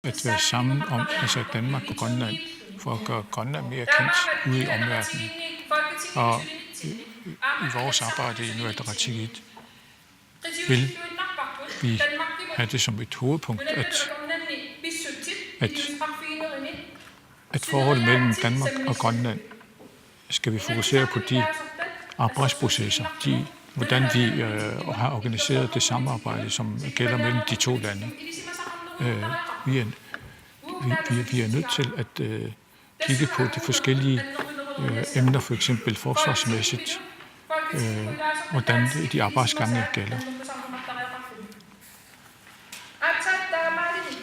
at være sammen om, altså Danmark og Grønland, for at gøre Grønland mere kendt ude i omverdenen. Og i vores arbejde i Inuit Ataqatigiit vil vi have det som et hovedpunkt, at forholdet mellem Danmark og Grønland skal vi fokusere på de arbejdsprocesser, hvordan vi har organiseret det samarbejde, som gælder mellem de to lande. Vi er nødt til at kigge på de forskellige emner, for eksempel forsvarsmæssigt, hvordan de arbejdsgange gælder.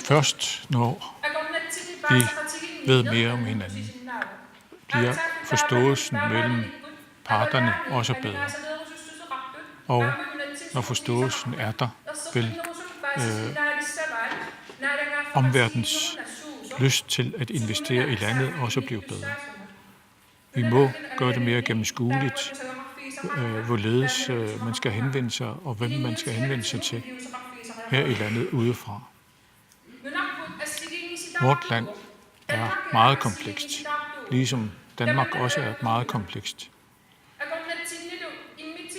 Først når vi ved mere om hinanden, bliver forståelsen mellem parterne også bedre. Og når forståelsen er der, vil omverdens lyst til at investere i landet også blive bedre. Vi må gøre det mere gennemskueligt, hvorledes man skal henvende sig, og hvem man skal henvende sig til her i landet udefra. Vort land er meget komplekst, ligesom Danmark også er meget komplekst.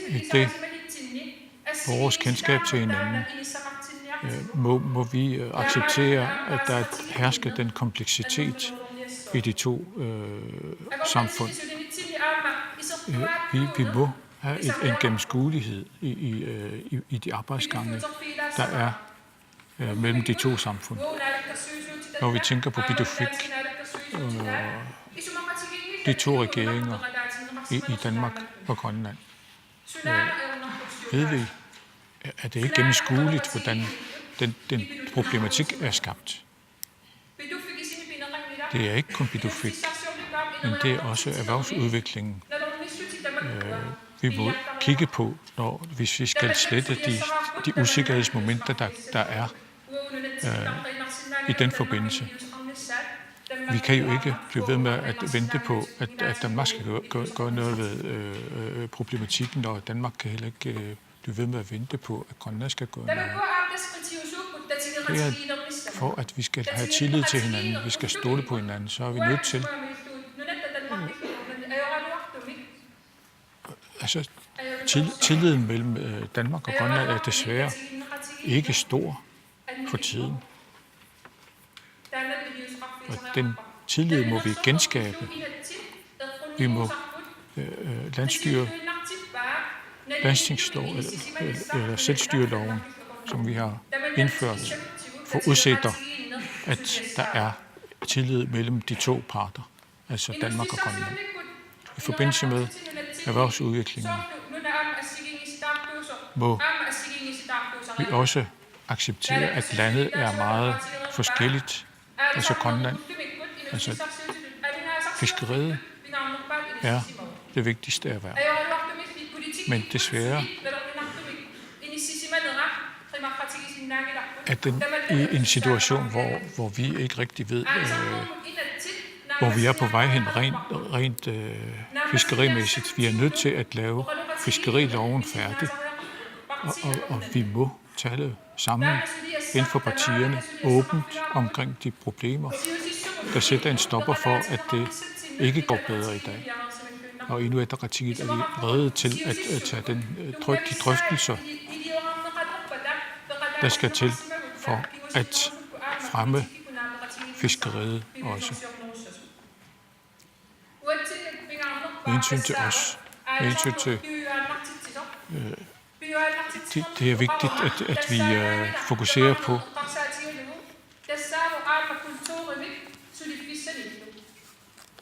I det vores kendskab til hinanden må vi acceptere, at der hersker den kompleksitet i de to samfund. Vi må have en gennemskuelighed i de arbejdsgange, der er mellem de to samfund. Når vi tænker på Pituffik, de to regeringer i Danmark og Grønland, ved vi, at det ikke er gennemskueligt, hvordan den problematik er skabt. Det er ikke kun Pituffik, men det er også erhvervsudviklingen. Vi må kigge på, hvis vi skal slette de usikkerhedsmomenter, der er i den forbindelse. Vi kan jo ikke blive ved med at vente på, at Danmark skal gøre noget ved problematikken, og Danmark kan heller ikke blive ved med at vente på, at Grønland skal gøre noget. Det er for, at vi skal have tillid til hinanden, vi skal stole på hinanden, så er vi nødt til. Altså, tilliden mellem Danmark og Grønland er desværre ikke stor for tiden. Og den tillid må vi genskabe. Vi må eller selvstyreloven, som vi har indført, for udsætter, at der er tillid mellem de to parter, altså Danmark og Grønland. I forbindelse med erhvervsudviklingen må vi også acceptere, at landet er meget forskelligt, altså Grønland. Altså fiskeriet er det vigtigste erhverv. Men desværre er den i en situation, hvor vi ikke rigtig ved, hvor vi er på vej hen rent fiskerimæssigt. Vi er nødt til at lave fiskeriloven færdig, og vi må tale sammen inden for partierne åbent omkring de problemer, der sætter en stopper for, at det ikke går bedre i dag. Og i Inuit Ataqatigiit er vi rede til at tage de drøftelser, der skal til for at fremme fiskeriet også. Med hensyn til os, med hensyn til det er vigtigt, at vi fokuserer på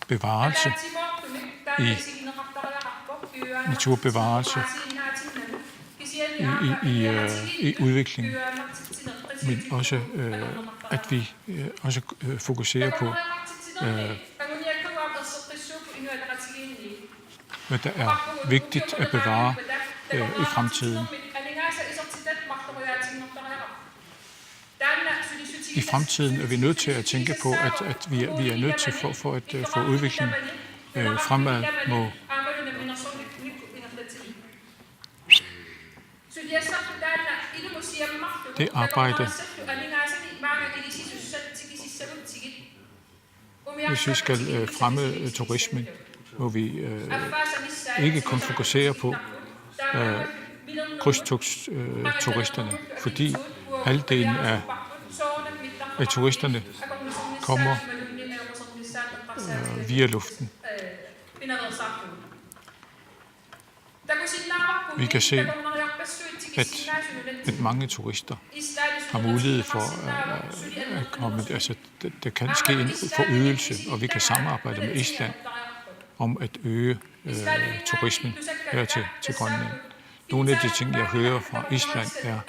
bevarelse i naturbevarelse i udviklingen, men også at vi også fokuserer på hvad der er vigtigt at bevare i fremtiden. I fremtiden er vi nødt til at tænke på, at vi er nødt til for at få udvikling fremad må det arbejde hvis vi skal fremme turismen, må vi ikke kun fokusere på krydstogtsturisterne, fordi halvdelen af turisterne kommer via luften. Vi kan se, at mange turister har mulighed for at komme. Altså, der kan ske en forøgelse, og vi kan samarbejde med Island om at øge turismen her til Grønland. Nogle af de ting, jeg hører fra Island, er,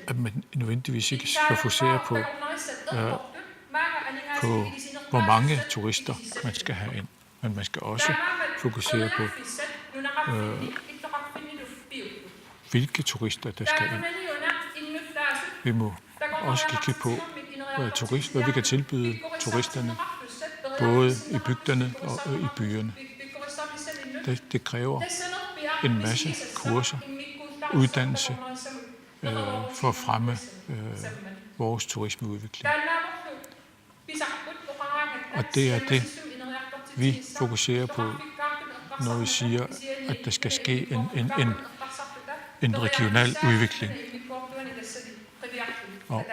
at man nødvendigvis ikke skal fokusere på hvor mange turister man skal have ind, men man skal også fokusere på, hvilke turister der skal ind. Vi må også kigge på, hvad vi kan tilbyde turisterne, både i bygderne og i byerne. Det kræver en masse kurser, uddannelse for at fremme vores turismeudvikling. Og det er det, vi fokuserer på, når vi siger, at der skal ske en regional udvikling. Og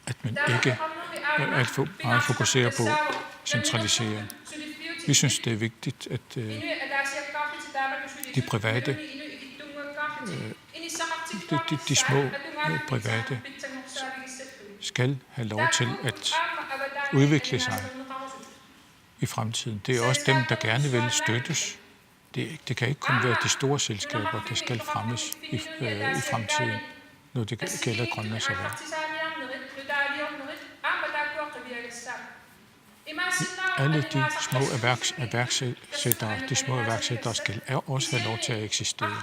at man ikke alt for meget fokuserer på centralisering. Vi synes, det er vigtigt, at de private, de små private, skal have lov til at udvikle sig i fremtiden. Det er også dem, der gerne vil støttes. Det kan ikke kun være de store selskaber, der skal fremmes i fremtiden, når det gælder Grønlands erhverv. Alle de små iværksættere skal også have lov til at eksistere.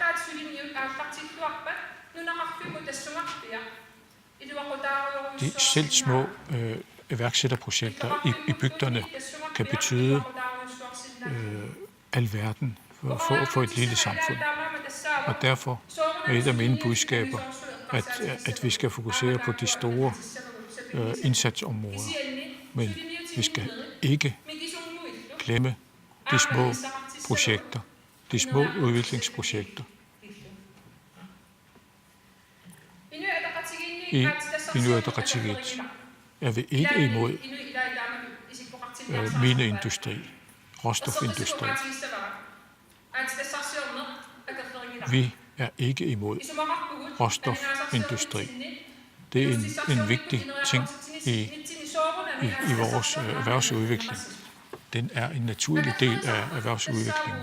De selv små iværksætterprojekter i bygderne kan betyde alverden for et lille samfund. Og derfor er et af mine budskaber, at vi skal fokusere på de store indsatsområder. Men vi skal ikke glemme de små projekter, de små udviklingsprojekter. I Inuit Ataqatigiit er vi ikke imod mineindustri, råstofindustri. Vi er ikke imod råstofindustri. Det er en vigtig ting i vores erhvervsudvikling. Den er en naturlig del af erhvervsudviklingen.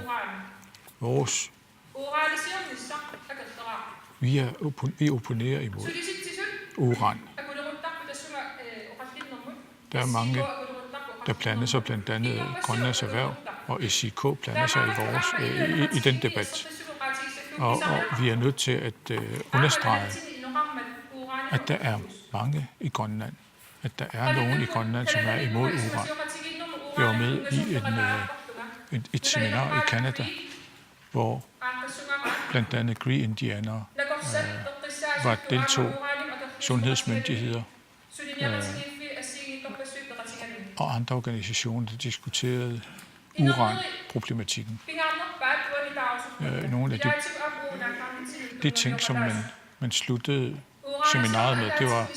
Vi opponerer imod uran. Der er mange, der blander sig, blandt andet Grønlands Erhverv og SIK blander sig i den debat. Og vi er nødt til at understrege, at der er mange i Grønland. At der er nogen i Grønland, som er imod uran. Jeg var med i et seminar i Canada, hvor blandt andet Cree indianere deltog, sundhedsmyndigheder og andre organisationer, der diskuterede uranproblematikken. Nogle af de ting, som man sluttede seminaret med, det var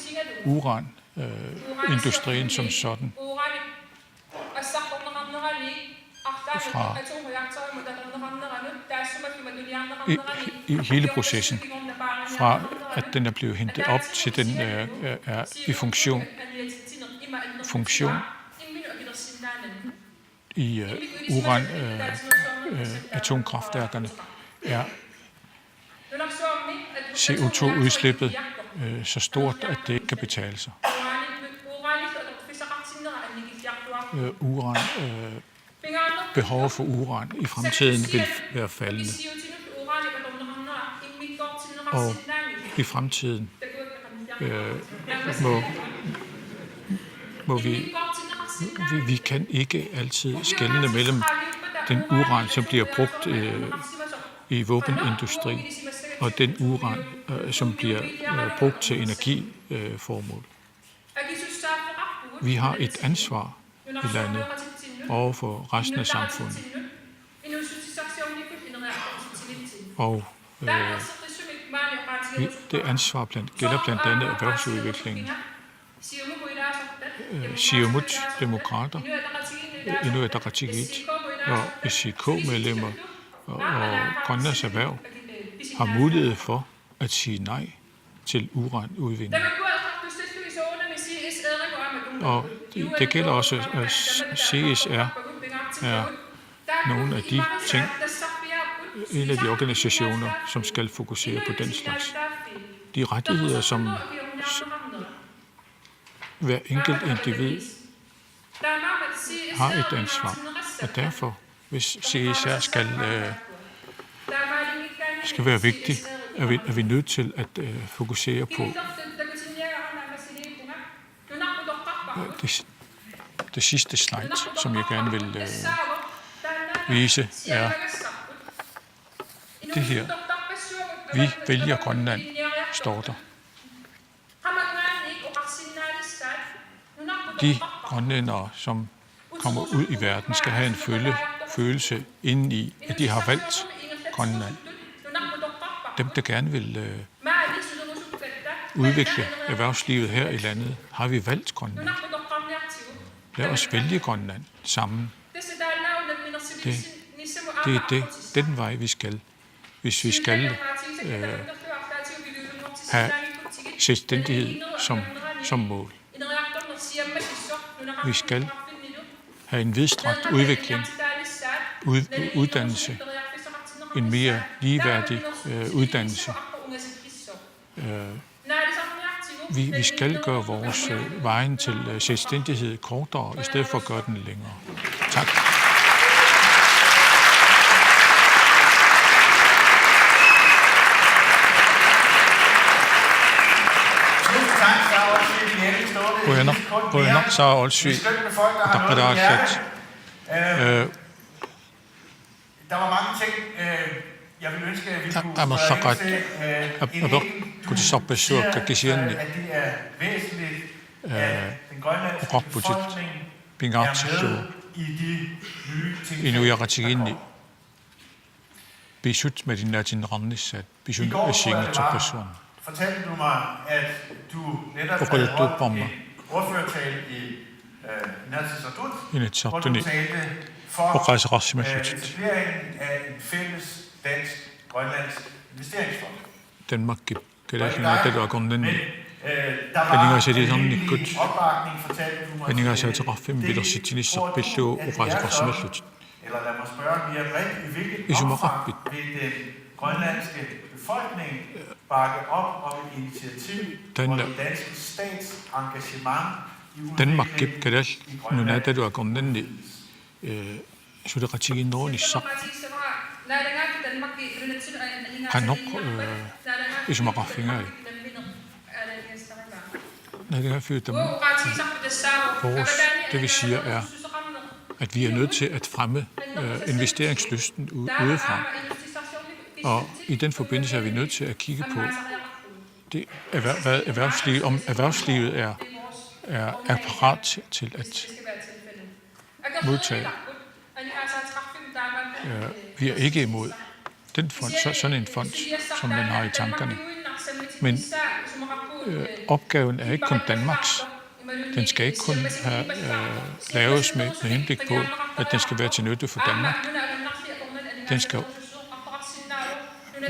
uranindustrien som sådan. I hele processen, fra at den er blevet hentet op, til den er i funktion i atomkraftværkerne, er CO2-udslippet så stort, at det ikke kan betale sig. Behovet for uran i fremtiden vil være faldende. Og i fremtiden må vi kan ikke altid skelne mellem den uran, som bliver brugt i våbenindustri, og den uran, som bliver brugt til energiformål. vi har et ansvar i landet over for resten af samfundet. Og det ansvar gælder blandt andet erhvervsudviklingen. Siumut demokrater, Inuit Ataqatigiit og SIK-medlemmer og Grønlands Erhverv har mulighed for at sige nej til uranudvinding. Og det gælder også, at CSR er nogle af de ting, en af de organisationer, som skal fokusere på den slags. De rettigheder, som hver enkelt individ har et ansvar. Og derfor, hvis CSR skal være vigtig, er vi nødt til at fokusere på det sidste slide, som jeg gerne vil vise, er det her. Vi vælger Grønland, står der. De grønlændere, som kommer ud i verden, skal have en følelse indeni, at de har valgt Grønland. Dem, der gerne vil udvikle erhvervslivet her i landet, har vi valgt Grønland. Lad os vælge Grønland sammen. Det er den vej, vi skal. Hvis vi skal have selvstændighed som mål. Vi skal have en vidtstrakt udvikling, uddannelse, en mere ligeværdig uddannelse. Vi skal gøre vores vejen til selvstændighed kortere, i stedet for at gøre den længere. Tak. Buenak saa olsy taqaraasat. Der var mange ting, jeg ville ønske, at vi kunne Amerlaqat abeq kutisarpassuakka kisianni at det er væsentligt, at den grønlandske befolkning pingaartillugu i de nye ting. inuiaqatiginni pisut madinaatinneqarnissat pisun asiingitorpassuarna. Fortalte du mig, at du netop havde holdt en ordførertale i Inatsisartut, hvor du talte for etableringen af en fælles dansk-grønlandsk investeringsfond. Danmark kalasingaataluaqornanni Der var en opbakning, fortalte du mig, Paningaasaateqarfim bilersitinissarpillugu eller lad mig spørge mere bredt, i hvilket omfang vil den grønlandske befolkning bakke op om et initiativ, hvor den danske stats engagement i udviklingen i Grønland. Sudeqatiginnerunissaq qanoq isumaqarfingaai det vi siger er, at vi er nødt til at fremme investeringslysten udefra. Og i den forbindelse er vi nødt til at kigge på, det, hvad erhvervslivet er parat til at modtage. Vi er ikke imod den fond, sådan en fond, som man har i tankerne. Men opgaven er ikke kun Danmarks. Den skal ikke kun have laves med henblik på, at den skal være til nytte for Danmark.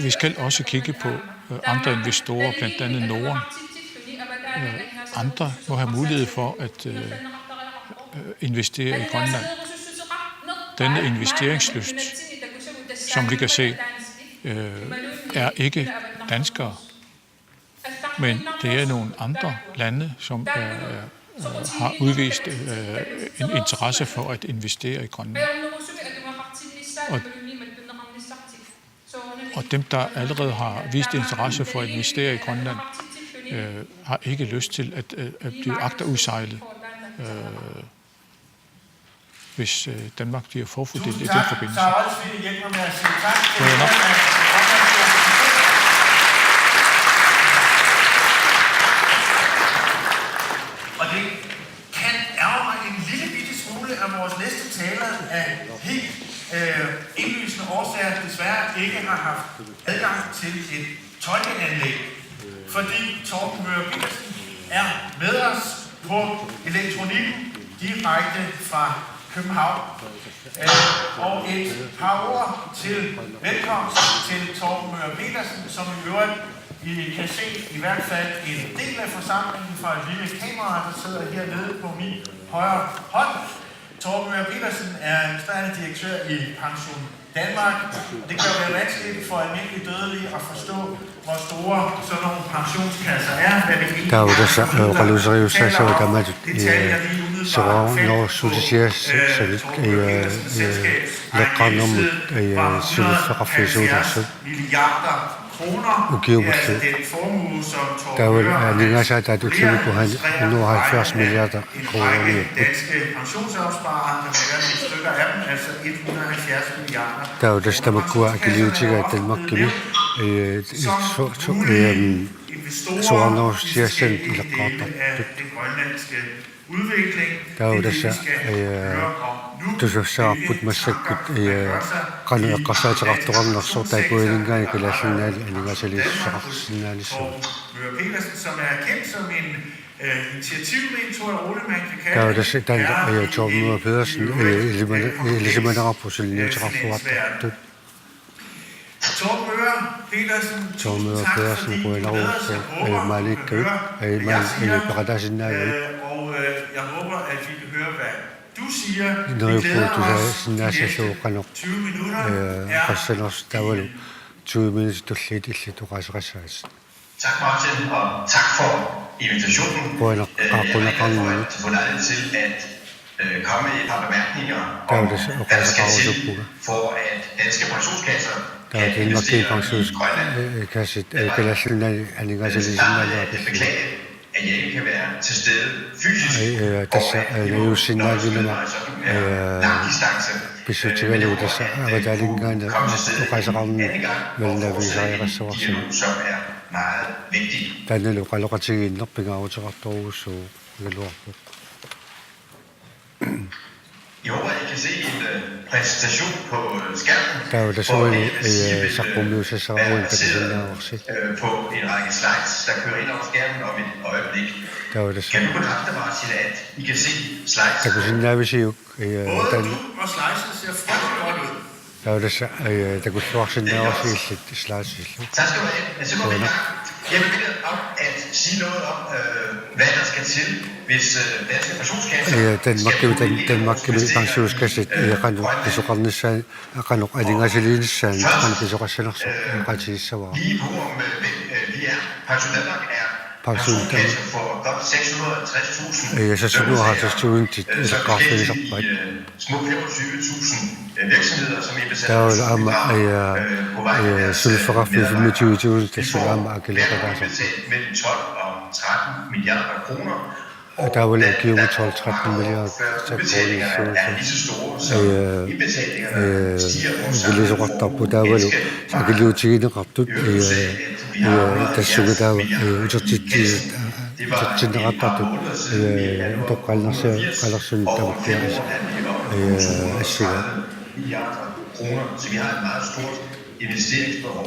Vi skal også kigge på andre investorer, blandt andet Norden. Andre må have mulighed for at investere i Grønland. Denne investeringslyst, som vi kan se, er ikke danskere, men det er nogle andre lande, som har udvist en interesse for at investere i Grønland. Og dem, der allerede har vist interesse for at investere i Grønland, har ikke lyst til at blive agterudsejlet, hvis Danmark bliver forfordelt i den forbindelse. Og det kan vores næste taler af helt indlysende årsager desværre ikke har haft adgang til et tolkeanlæg, fordi Torben Möger Pedersen er med os på elektronikken direkte fra København. Og et par ord til velkomst til Torben Möger Pedersen, som i øvrigt I kan se i hvert fald en del af forsamlingen fra et lille kamera, der sidder hernede på min højre hånd. Torben Möger Pedersen er administrerende direktør i Pension Danmark, og det kan jo være vanskeligt for almindelige dødelige at forstå, hvor store sådan nogle pensionskasser er, hvad det egentlig er, milliarder kroner den formue, som Torben Möger en danske pensionsopsparere, der vil være nogle stykker af dem, altså 170 milliarder kroner, som investorer i en del af den grønlandske udvikling. Det vi skal høre om nu. Pedersen, som er kendt som en initiativrig, tror jeg roligt man kan kalde det, Torben Möger Pedersen, Torben Möger Pedersen, tusind tak, fordi I med os. Jeg håber, at vi kan høre, hvad jeg siger, og jeg håber, at vi kan høre, hvad du siger. Vi glæder os de næste 20 minutter Tak Martin, og tak for invitationen. Jeg har fået lejlighed til at komme med et par bemærkninger om, hvad der skal til for at danske pensionskasser kan investere i Grønland. Jeg beklage, at jeg ikke kan være til stede fysisk, og at vi må nøjes med sådan en lang distance. Vi kunne komme til stede en anden gang, hvor forslaget dialog, som er meget vigtig. Jeg håber, at I kan se en præsentation på skærmen, hvor det er baseret på en række slides, der kører ind over skærmen om et øjeblik. Kan du bekræfte, Martin, at I kan se slides? Både du og slides ser frygtelig godt ud. Tak skal du have. Jeg skal gå i gang. Jeg vil bede om at sige noget om, hvad der skal til, hvis danske pensionskasser skal bruge de pensionskasser lige nu om vi er. Pension Danmark er pensionskasser for godt 650.000 små 25.000 virksomheder, som indbetaler på vej til vi får mellem 12 og 13 milliarder kroner. Og udbetalinger er lige så store, som indbetalingerne stiger fortsat. Vi har det var et par måneder siden, i januar 1980, og milliarder kroner, så vi har et meget stort investeringsbehov.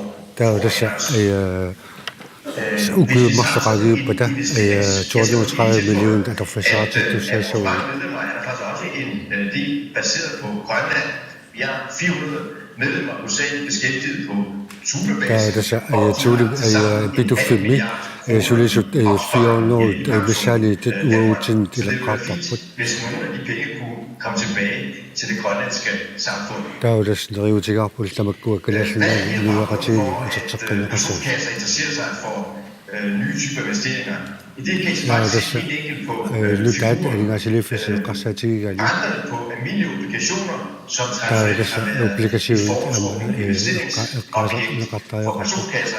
En del baseret på Grønland. Vi har 400 medlemmer af USA beskæftiget på Thule-basis. Og hvis nogle af de penge kunne komme tilbage til det grønlandske samfund. Pensionskasser interesserer sig for nye typer investeringer. I det kan I faktisk se helt enkelt på renterne på almindelige obligationer, som traditionelt i forhold til investeringsafhængigt for pensionskasser.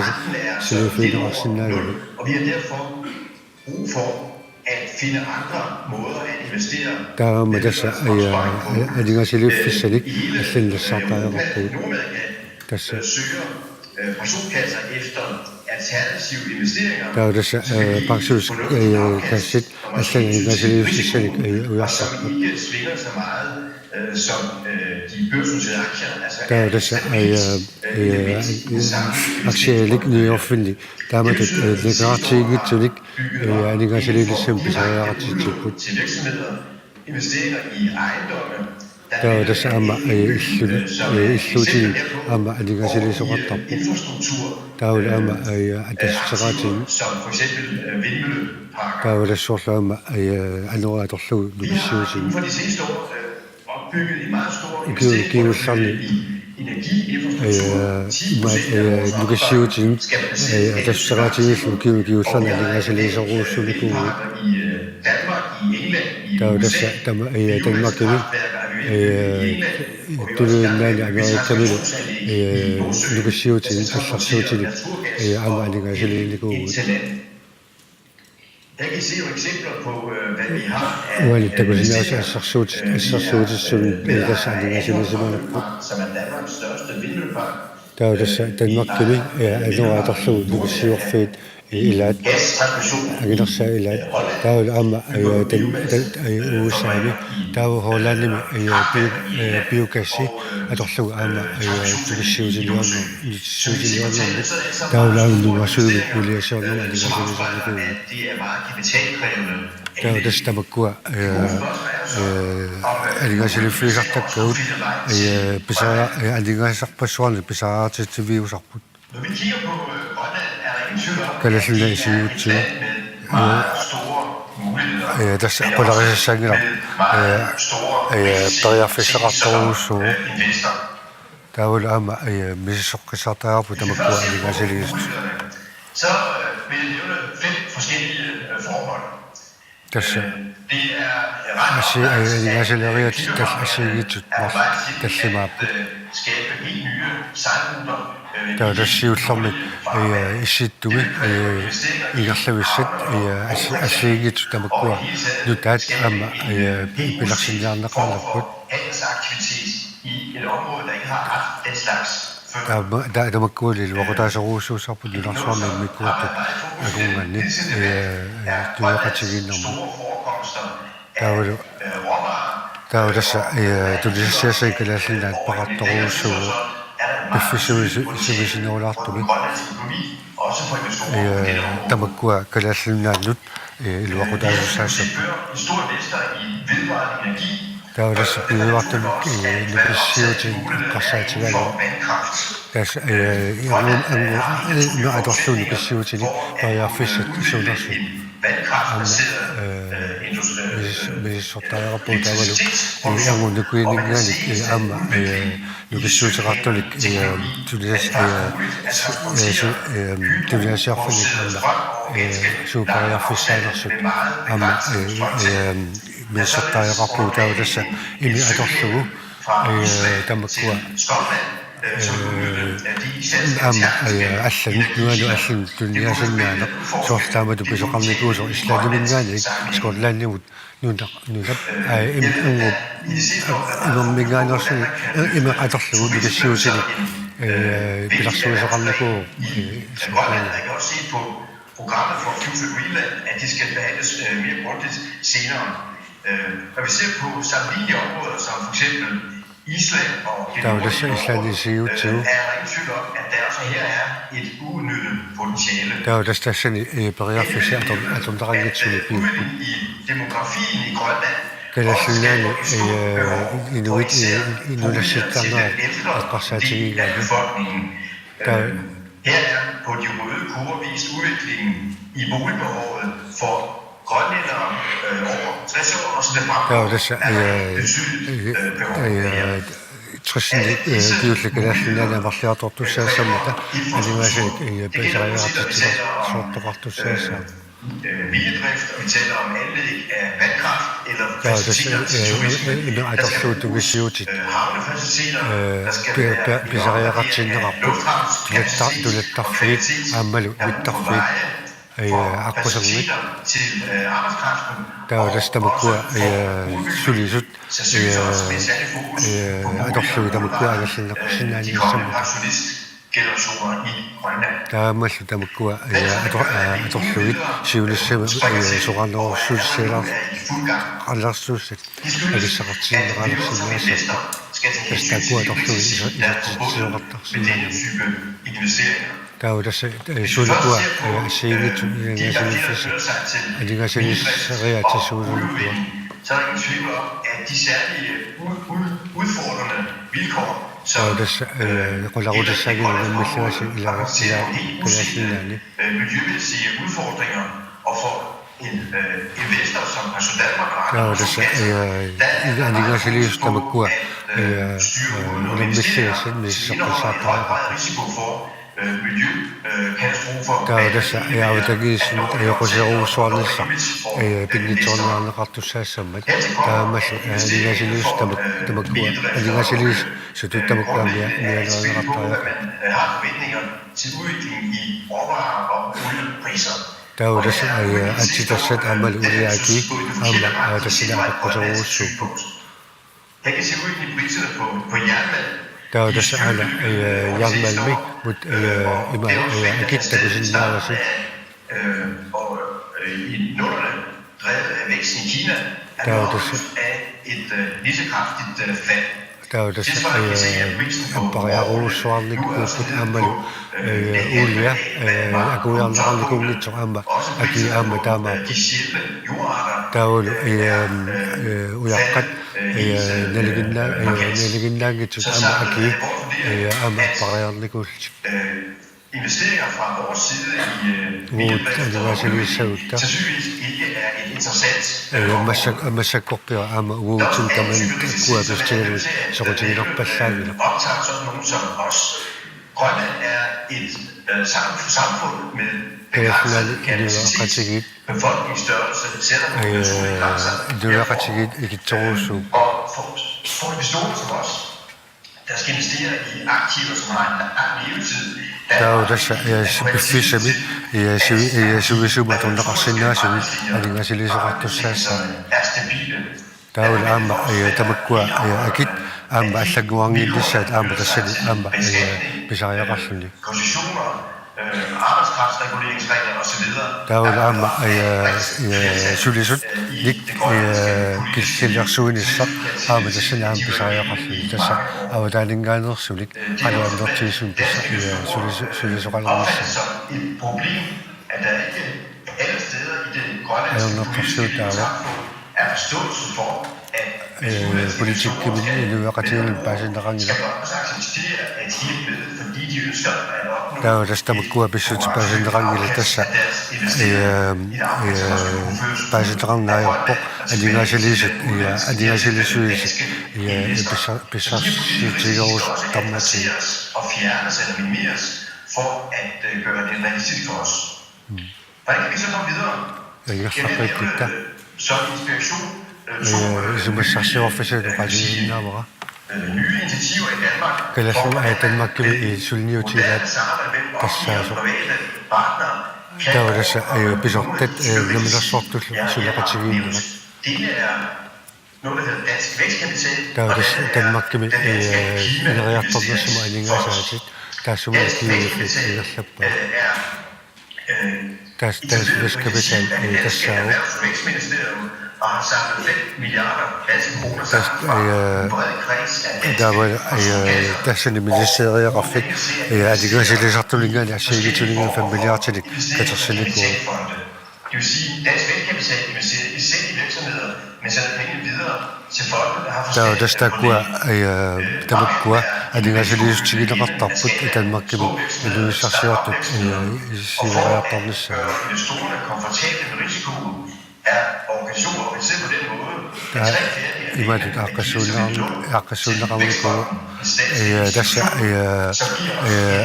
Renten er så nul, og vi har derfor brug for at finde andre måder at investere i hele Nordamerika søger pensionskasser efter alternative investeringer, Tässä panksuuskassit aslaningasilisissanik og som ikke svinger så meget som de børsnoterede aktier. tässä aktielik nyoffinni taamat negraatiigitsunik aningasililissampisariartitiput Til virksomheder, investeringer i ejendomme, tässä amma illuutin amma aningasilisoqartarpu infrastruktur, taul amma atassaraatin som for eksempel vindmølleparker. taulassorlu amma anuaatorlu nukissiutin For de seneste år opbygget en meget stor kiussarni energiinfrastruktur. nukissiutin atassaraatinillu kiussarni aningasilisoruussunikuu I Danmark, i England, i tässä tämä Danmarkini tulunnaani amerikkamilu nukissiutin tassarsuutin amma aningasiliinikuugut Der kan I se jo eksempler på, hvad vi har af uanittakusinnaasa assarsuutissun tässä aningasiliisimanappu som er Danmarks største vindmøllepark. tässä Danmarkini anuaatorlu nukissiorfiit ilaat agilersaa ilaat taul amma uussaami tau hollannimi biokassi atorlu amma tukissiusiliornermi taulaannuasuuvi uliasiornermi aningasiliisarnikuugu Det er meget kapitalkrævende. tau tässä tamakkua aningasilifiisartakkaut pisara aningasarpassuarni pisaraartitiviusarput Når vi kigger på Grønland, er der ingen tvivl om, kallasillasiuutsu med meget store muligheder. tässä polarisassaangila tariarfissaqartoruussu Investor. taul amma misissoqqissartaapu tamakkua aningasiliist Så vil jeg nævne 5 forskellige forhold. tässä Det er ret aningasileriat tassiigitsut tassimaappu skabe helt nye sejlruter. tautassiullermik issittumi igerlavissat assiigitsut tamakkua nutaat amma pilarsinniarneqarlarput Handelsaktivitet i et område, der ikke har haft den slags før. tamakkuuli luaqutaasoruussuusarput lularsuarmi mikkuuttut agunganni tuiqatiginnarmu Store forekomster taulu råvarer. taulassa tulisassiasain kalaallinnaat paqartoruussugu piffisuisinuulartumi Grønlands økonomi, også for investorer. tamakkua kalaallinnaannut luaqutaasussaassa En stor investor i vedvarende energi. taulassa piuartuluk nukissiutin qarsaatigalu For vandkraft. tässä no atorlu nukissiutini pariarfissat suulersut Vandkraftbaseret industri. misissortaarappu tavalu angunnukuiningaani amma nukissiutiqartulik tuliasiarfinik amma suupariarfissaanersut amma misissortaarappu tavu tässä imi atorlugu tamakkua amma allan nualu allan tunniasannaana soortaamatu pisoqarnikuuso islaanimingaani skorlaannigut nunaq immermingaanерсуни ими аторлугу нукиссиусини пиларсуисоқарникуу Grønland har ikke også set på programmet for Future Greenland, at de skal behandles mere grundigt senere. Når vi ser på sammenlignelige områder, som for eksempel Island og det tässä Islandisiutsu er der ingen tvivl om, at der også her er et uudnyttet potentiale. taudassa tassani periarfissi atomtarangitsuni piippu Udvikling i demografien i Grønland kalassinnaani inuit inulassittarnerat aqarsaatigigaani befolkningen. Her er på de røde kurver vist udviklingen i boligbehovet for grønlændere over 60 år, og så det taudassa betydeligt behov. trissinni piullikalaassinnaani amarliartortussaassammata animaasik pisariaratitsilar soortoqartussaassaa Bildrift, og vi taler om anlæg af vandkraft eller imi atorluutugissiutit havnefaciliteter, der skal være pisariaqatsinnerarput tulattarfiit aammalu vittarfiit аққусармит til arbejdskraften. таудас тамаккуа сулисут аторлуги тамаккуа агаллиннеқарсинааниассамма generationer i Grønland. Taamallu tamakkua atorluit siulissama soqarneror suusseelar qallarsuussak agissaqartiinneqalarsinnaasappa tastakua atorluit isartisoqartarsinnaanami taulassa suulukua asiingitu ilangaasinnifisa alingaasinnisseriatissuulukua. Så er der ingen tvivl om, at de særlige udfordrende vilkår, som miljømæssige udfordringer, og for en investor som Pastor Danmark der er risiko for miljøkatastrofer. Tässä autakin jokoseruussuonnissa pinnitornaanaqartussaassammat taamassa alingasilus sututamakkaa mialaanaqartaaja har forventninger til udviklingen i råvarer og oliepriser. taudassa atsitassat amal uliaki amma tassinaaqaqqoseruussuuppu. Jeg kan se udviklingen i priserne på jernmalm. taudassa ala jarmalmi mut ima akittakusinnaarasi Og i nullerne drevet af væksten i Kina er afløst af et lige så kraftigt fald. taudassa ampariaruussuarnik put amalu ulia akujarnaqarnikunnitsoq amma aki amma taama De sjældne jordarter taulu ujaqqat naliginnaangitsut amma aki amma appariarnikuullik investeringer fra vores side i sandsynligvis ikke er et interessant massakkorpia amma uutsuntaman kuapistigalus soqutigilerpallaagila optager sådan nogen som os. Grønland er et samfund med begrænset kapacitet. Befolkningsstørrelse sætter nogle store grænser. Og for investorer som os, der skal investere i aktiver, som har en lang levetid, taudassa sipifisami suvisumatunnaqarsinnaasumi alingasilisoqartussaassa er stabile. taul amma tamakkua akit amma allaguarngillissaat amma tassali amma pisariaqarluni Koncessioner, arbejdskraftsreguleringsregler osv. taul amma sulisut nik kilsillersuinissaq amma tassali amma pisariaqarluni tassa avatalingaanерsulik qaluannertiisun sulisoqalermissa Som et problem, at der ikke alle steder i det grønlandske er forståelse for, at politikkimin iluaqatiilun paasinneqangila skal også acceptere at hjælpe, fordi de ønsker at opnå taulassa tamakkua pissut paasinneqangila tassa paasinneqarnaayorpoq alingaasilisut alingaasilisuisut pissarsiitigerus tammati og fjernes eller minimeres for at gøre det realistisk for os. Hvordan kan vi så komme videre? igersaqiitta Som inspiration isumassarsiorfisatuqaliinnaamara nye initiativer i Danmark kalasum Danmarkkivi sulniutilaat tassaasoq taulassa pisortat namilersortul sulaqatigiinnerat Det er noget, der hedder Dansk Vækstkapital. taulassa Danmarkkivi ineriartornassuma alingaasaatit taassumakiigerlappa taasvækskapital tassaaru Vækstministeriet og har samlet 5 milliarder danske kroner sammen fra en bred kreds af tassani ministeriaqarfik alingaasilisartulingaani assiigitulingan familiartilik katersinikku Det vil sige, at Dansk Vækstkapital investerer ikke selv i virksomheder, men sender pengene videre til folk, der har taudastakua tamakkua alingaasilisutigileqartarput Danmarkkivi iluissarsiortut siveriartornissaa investorerne komfortable med risikoen, er organisationer organiseret på den måde. imatut aqqassuunneqarniku tassa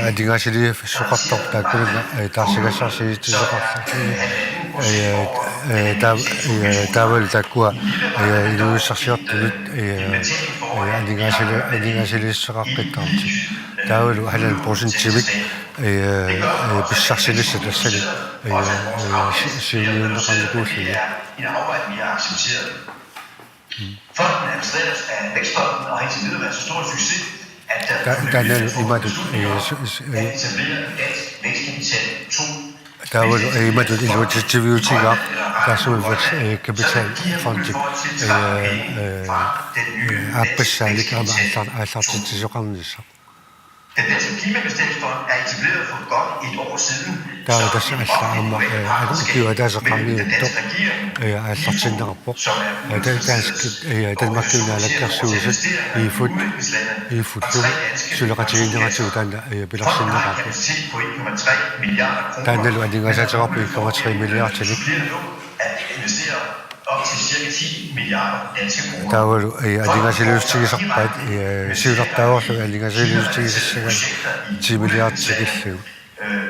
alingaasilisuqartor taakkulunga taarsigassarsiitisoqarluni taaval takkua iluissarsiortulut alingaasilisseqaqqittarti taavalu halal prosentivik pissarsilissa tassali siuniunneqarnikuulluga En afvejning, vi har accepteret. Fonden administreres af Vækstfonden og har indtil videre været så stor en succes, at der var imod det illustrative der så var kapitalfond appesalik am til så kan det så Den danske klimainvesteringsfond er etableret for godt et år siden. Der er der så sammen at der så kan det så til der på den danske Danmark der så i fodbold så der til den belastning der på på 1,3 milliarder kroner. Der er noget der er så op i 1,3 milliarder til det. At investere op til cirka 10 milliarder danske kroner. Der var det lyst til så at se der var så det lyst til så 10 milliarder til det.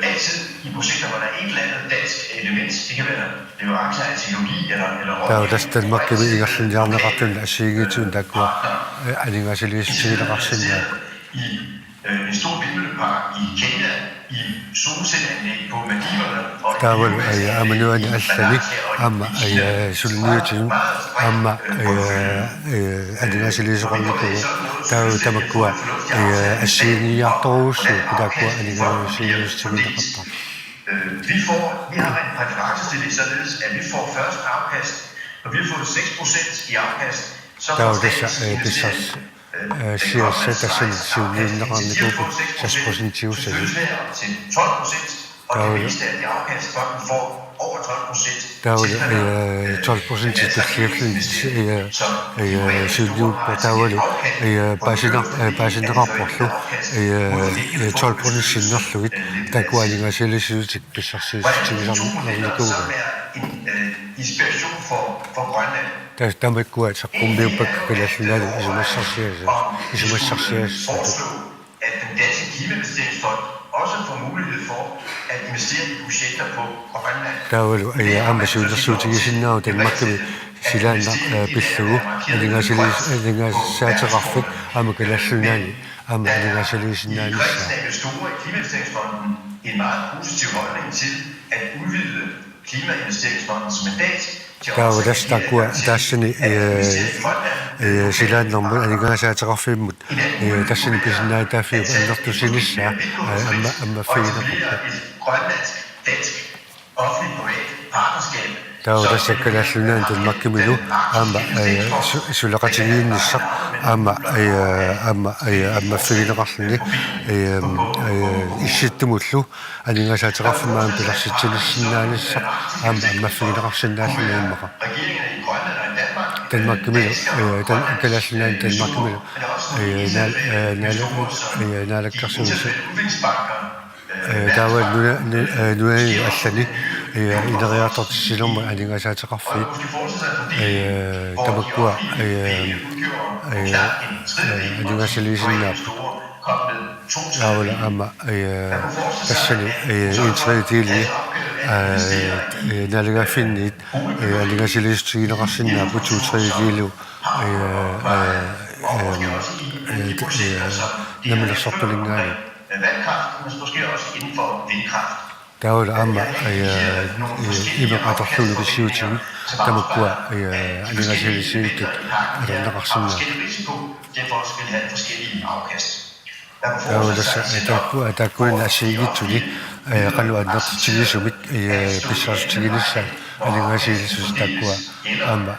Altid i projekter, hvor der er et eller andet dansk element, det kan være leverance af teknologi eller Der er Danmark kan ikke sådan der andre retten at sige til der går at det er lyst til der resten i en stor vindmøllepark i Kenya, i solcelleanlæg på Maldiverne. Der var nu en alstani amma sulniyati amma at det er lyst rundt på der må gå asiniya tos der går at det er lyst til der resten. Vi har en præferencestilling således, at vi får først afkast, og vi har fået 6% i afkast, så får staten siger sætter sig til lindrende gruppe 6% til 12%, og det meste af det afkast, fonden får over 12%. Der er 12% til beskæftigelse siden på der var det bare rapport 12% siden slut der går ikke selv til besøg til sammen det gode inspiration for Grønland. Der må gå altså komme på relationelle som er foreslå, at den danske klimainvesteringsfond også får mulighed for at investere i projekter på Grønland. Der er ambassadør så til sin navn den magte Silanda besøg og det er særligt trafik om relationelle om det er særligt sin navn. Store klimainvesteringsfonden en meget positiv holdning til at udvide klimainvesteringsfondens mandat. Der er der går der sådan Silanda nummer det er særligt trafik mod der sådan sådan der for at du synes så am fina grønlandsk dansk offentlig privat partnerskab. Der er der så kan sådan den makimilu am sulaqatinin så am fina rasni ishitmullu aninga sa traf man bilasitsinnaani så am fina rasni nasinamma Regeringen i Grønland og i Danmark den makimilu den kan sådan den makimilu nal kassusi der var nu er asani إذا غيرت السلم يعني غازات رفي تبقوا يعني غاسلي جناب أولا أما تسني إنتريتي لي نالغا فينيت يعني غاسلي جتي غاسلنا بتو تريتي لو نمل الصوت لنا vandkraft, men måske også inden for vindkraft. Der er amma i med at holde det sjovt til der må gå at det er selv det er der også sådan derfor også vil have forskellige afkast. der går en asige til det kan jo andet til det som et besøg til det så at det er selv så der går amma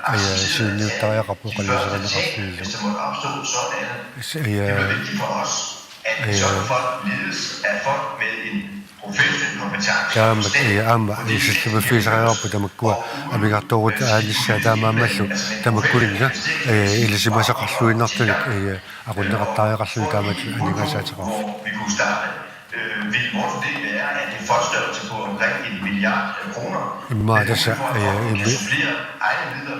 siden der er rapport kan løse den resten hvis der må opstå sådan det er vigtigt for os at sådan folk ledes af folk med en Amma sistema fisra op da makwa amiga tawt alisa da mamasu da makuringa ilisi masa qallu inartalik aqunna qattaya qallu tamat aniga satqa vi kunne starte vil vores del være at det fondstørrelse på omkring 1 milliard kroner imma da sa flere egne midler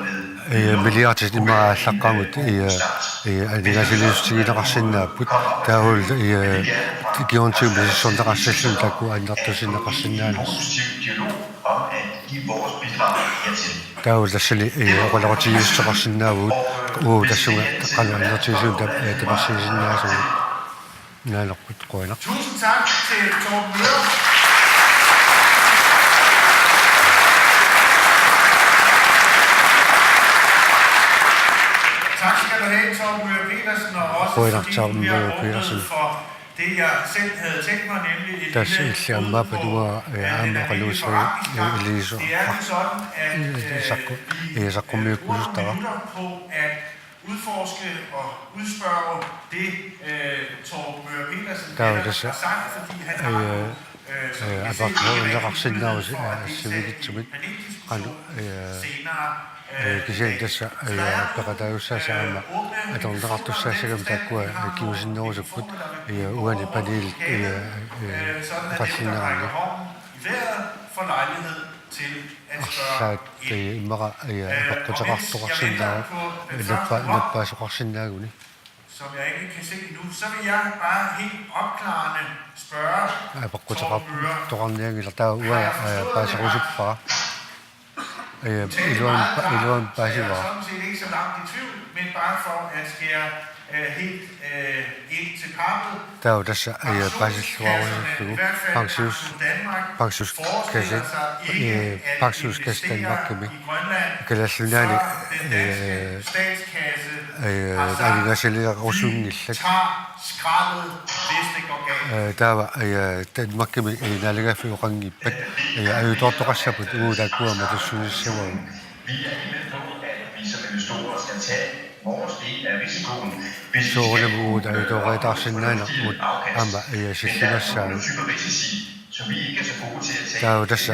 med milliard imma saqamut aniga silistigina qasinna put taul gion til med sådan der session der kunne andre til sin qasinna positiv dialog om at give vores bidrag hertil. Der er der selv relativt så qasinna og der så kan andre til sin der det var sin så nej nok godt. Tusind tak til Torben Møller. Tak skal du have, Torben Møller Petersen, og også området for det, jeg selv havde tænkt mig, nemlig et lille bud på den religiøse forankringskamp. Det er jo sådan, at vi bruger nogle minutter på at udforske og udspørge det, Torben Møller Petersen har sagt, fordi han har Kisiin tässä pakataan jossain saama, että on tarkoitus sekä kuin kiusin nousukut ja uuden paneelit katsinaan. Saatti ymmärrä ja pakko takahtuaksindaan, näppäisuaksindaan. Som jeg ikke kan se endnu, så vil jeg bare helt opklarende spørge Torben Møller. Der er ude Illuan Basivar. Jeg er sådan set ikke så langt i tvivl, men bare for at skære helt ind til kappet. Der er jo der Paksuskasse Danmark med. Kan der sådan en statskasse aninga sille rosunillat. Skraldet, hvis det går galt. Der var Danmark med nalga fuqangippat. Ayu tortoqassaput uuda kuama tussunissawa. Vi er inde på, at vi som investorer skal tage vores del af risikoen. Så det må der jo redaksjonerne mod amma sillimassaan. Som vi ikke er så gode til at tage. Der er jo dessa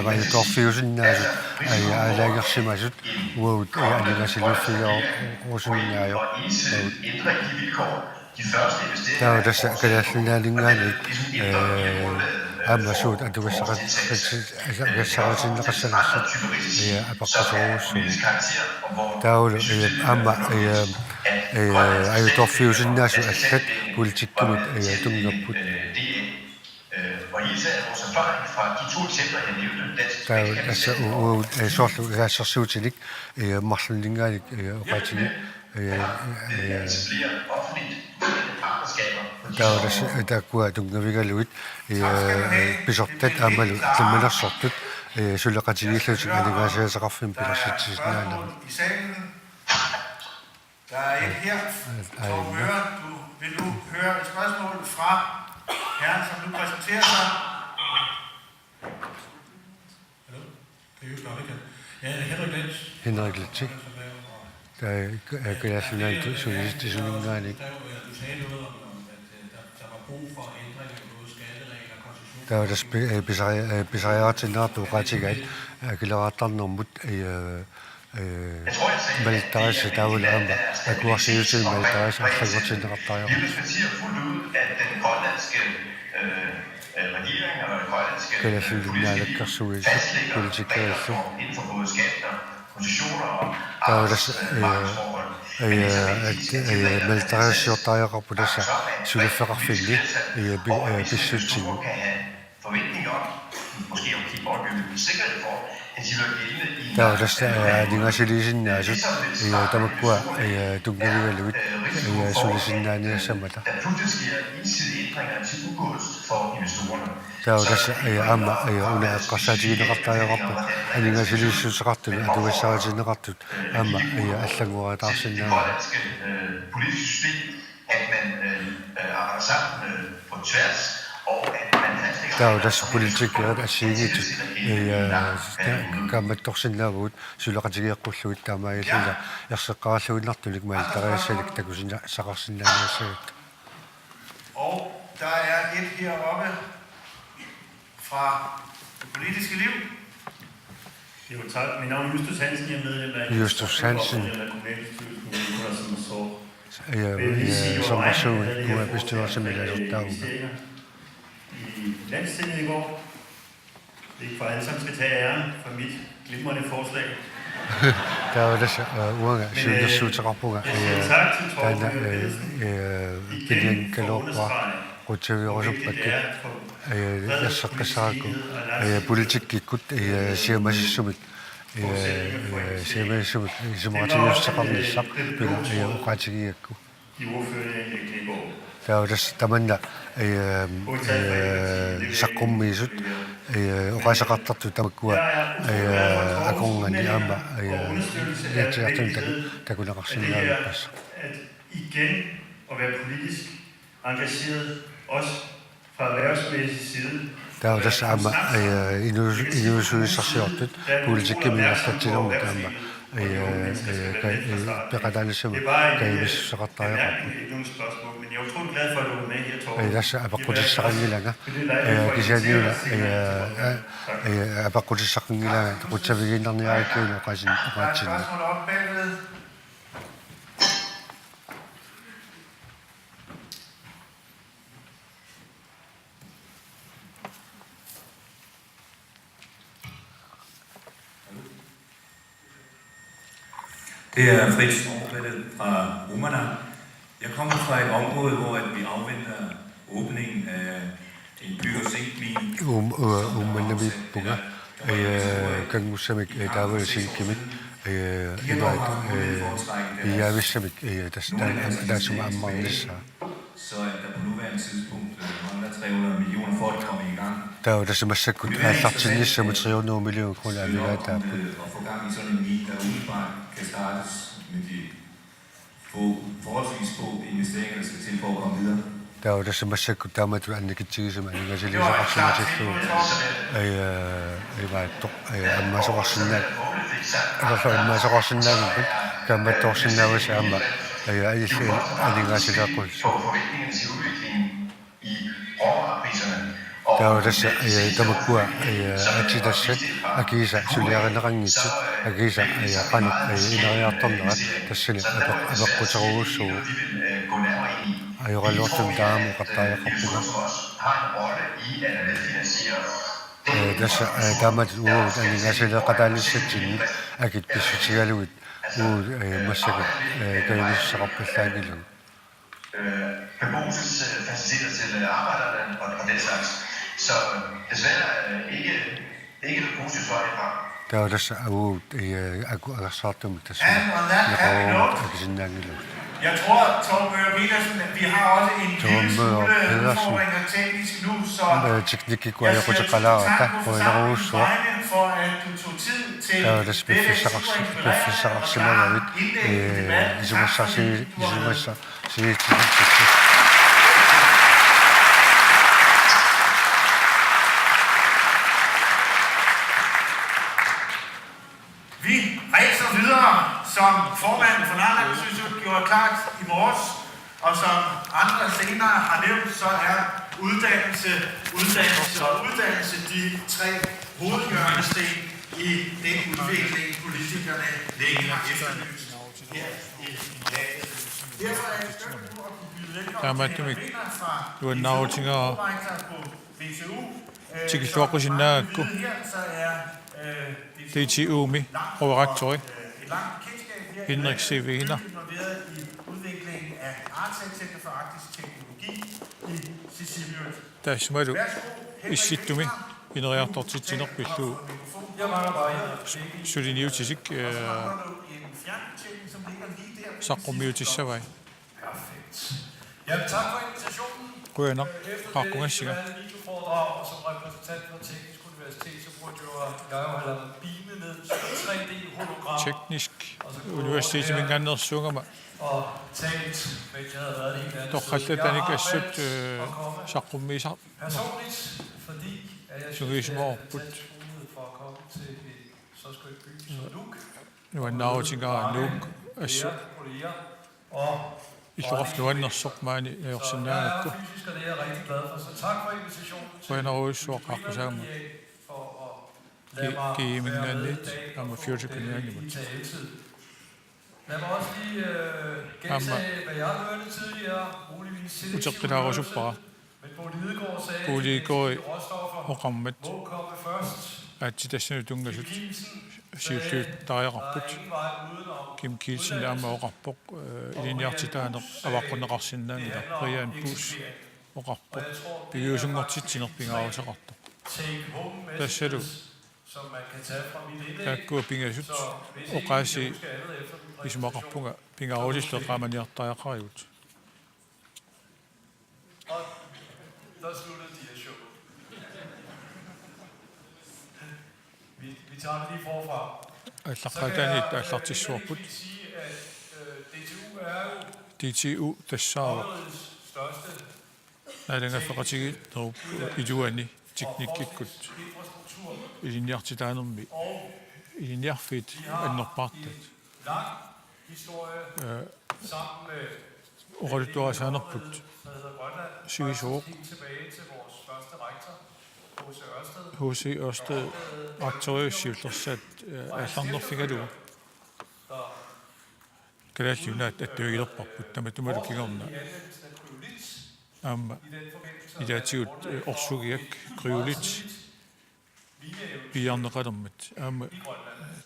vai torfiusinnaasut alaagersimasut uut aningasiluffior rosunniaajo. Ændre de vilkår. De første investeringer. Der er jo dessa kalassinaalingaani Amasuut adugassaqatinneqassanassut apaqqusuussu taulu amma ayu torfiusinnaasu allat politikkimut tungerput og især vores erfaring fra de to eksempler, jeg nævnte, der er altså sortlugassersuutinik marlunningaalik oqatigi etablerer offentligt partnerskaber. Der kunne tungavigaluit pisortat amalu tlemmanersortut suleqatigillut aningaasiasaqarfim pilarsitsisnaana. Der er et her, Torben Møller. Vil du høre et spørgsmål fra herren, som nu præsenterer sig? Hallo? Det er jo godt, ikke? Ja, Henrik Lenz. Henrik Lenz. Der er glassinaan sulistissulingaani. Du sagde noget om, at der var brug for ændringer i både skatteregler og koncessioner. Der er der pisariaatinnaartu qaatigaat kileraattarnermut maltaris taula amma akuarsiusil maltaris allagortinneqartarior. Vi respekterer fuldt ud, at den grønlandske regering og den grønlandske Kalassinaalakkarsuit politikaallu. Inden for både skat og koncessioner og arbejdsforhold. Maltarisjortariaqarpu tassa sulifferarfilli pissutsingu. kan have forventning om, måske om kigge ombygget sikkerhed for, at de vil gældende i... Der er der aningaasilisinnaasut tamakkua tungavigaluit sulisinnaaniassamata. Der pludselig sker ensidige ændringer til ugunst for investorerne. Der er der amma unaaqqarsaatigilneqartariaqarpu aningaasilissuteqartulu atugassaatinneqartut amma allanguraataarsinnaama. Politisk system, at man arbejder sammen på tværs, og at man Der er der politikkerat assiigitut kammattorsinnaavut suleqatigiaqqulluit taamaayallula erseqqaralluinartulik maaltariassalik takusina saqarsinnaaniassagit. Og der er et heroppe fra det politiske liv. Jo, tak. Mit navn er Justus Hansen. Jeg er medlem af Justus Hansen. Som person kunne jeg bestyrelsesmedlem derude. I landstinget i går. Ikke for alle, som skal tage æren for mit glimrende forslag. Der er dessa uanga syldersuuteqarpuga pilin kalorpa rutsaviorusuppakkut erseqqassaraku politikkikkut siamassumit siamassumit isumaqatigiussaqarnissaq pila uqaatigiakku. De ordførte i går. Der er dessa tamanna saqqummiisut uqasaqartartu tamakkua aqungani amma yatiartun takunaqarsinnaavippas. igen at være politisk engageret, også fra erhvervsmæssig side. Der tässä amma inuisuissarsiortut politikkiminertatsilormu taamma peqatanissamu kaivisseqartariaqarpu Men jeg er utrolig glad for, at du er med her, Torben. tässä apaqutissaqangilanga kisianiula apaqutissaqangilanga qutsaviginnarniarikkuunu qaatsinna Det er Fritz Aarballe fra Romana. Jeg kommer fra et område, hvor vi afventer åbningen af en by- og zinkmine. Ummanami punga kangussamik taavalisinkimmit iyavissamik tassuma ammarnissaa Så der på nuværende tidspunkt mangler 300 millioner for at komme i gang. Der er tässä massakkut allartinnissamut 300 millioner kroner amilaataaput Og få gang i sådan en mine, der umiddelbart kan startes med de forholdsvis få investeringer, der skal til for at komme videre. Der er tässä massakkut taamattu annikitsigissama annikasilisoqarsumatilluu ammasoqarsinnaat ammasoqarsinnaaguppat kammattorsinnaavasa amma alingaasilaaqquls forventningerne til udviklingen i råvarepriserne. Der er tässä tamakkua atitassat akiisa suliarinnerangitsit akiisa qanuk inariartornerat tassani apeqqutaruussuu ajoralluartum taamu qartaajaqarpuga tässä taamat uut alingaasileqataalissatinni akit pissutigaluit uut massakut kaivisseqarpallaangilun beboelsesfaciliteter til arbejderne og den slags. Så desværre ikke et positivt svar herfra. Der er tässä uut agarsaartumut tassani neqaruumut akisinnaangilun Jeg tror, Torben Møller Petersen, at vi har også en lille smule udfordringer teknisk nu, så jeg skal sige tak på forsamlingens vegne for, at du tog tid til dette super inspirerende indlæg i debatten. Vi rejser videre, som formanden for Nordlandsinstituttet gjorde klart i morges, og som andre senere har nævnt, så er uddannelse de tre hovedhjørnesten i den udvikling, politikerne længe har efterlyst her i landet. Derfor er jeg skønt nu at kunne byde velkommen til en vinder fra på VTU. Tikilluaqqusinnaagakku T.T. Uumi overrektori Henrik Sevena taasmalu issittumi ineriartortitsinerpillu suliniutisik saqqummiutissavai Tak for invitationen. kuyaner qaqqungassiga Og som repræsentant for Teknisk Universitet, så burde jeg jo have lavet beamet ned 3D-hologram teknisk universiteetimingaannersuungama og talt, mens jeg havde været det helt andet. torqallattanik assut saqqummiisa Personligt, fordi at jeg synes, det er en fantastisk mulighed for at komme til et så skønt by som Nuuk. nuannaarutingaa Nuuk assu kolleger og иллуарнуаннерсоқмаани наёрсинаанакку fysisk, og det er jeg rigtig glad for. Så tak for invitationen til kuyaneruissuoqqaqqusaamu for at lade mig kiimingaanniit amma fiutikuniaanimut Lad mig også lige gentage, hvad jeg hørte tidligere. Muligvis uteqqilaarusuppara Men Bo Lidegaard sagde, puuliigoi at råstoffer oqammat må komme først. aatitassanu tungasut Der siulluuttariaqarput er ingen vej udenom. Kim Kielsen aama oqarpoq iliniartitaaneq avaqquneqarsinnaangila Brian Bus oqarpoq pigiusungortitsinerpingaaruseqartoq Take home tassalu messages, som man kan tage fra mit indlæg. taakkua pingasut Så hvis I oqaasi husker andet efter min præsentation, isumaqarpunga pingaarulisleqaamaniartariaqariut og der sluttede de her show. Vi tager det lige forfra. аллаққатаани аллартиссуарпут sige, at DTU тассаава kongerigets største наалангаффеқатиги неру илуани teknikkikкут infrastruktur, илиниартитаанерми og илиниарфит аннерпаартат lang historie sammen med оралуттуарасаанерпут der hedder Grønland, Sygisår. helt tilbage til vores første rektor, H.C. Ørsted. H.C. Ørsted aktoriussiullersaat алларнерфигалу Der калааллунаат аттуигилерпарпут таматумалу кигорна i anvendelsen af kryolit аама i den forbindelse. илаатигут орсугиак криулит пиарнеқалермат аама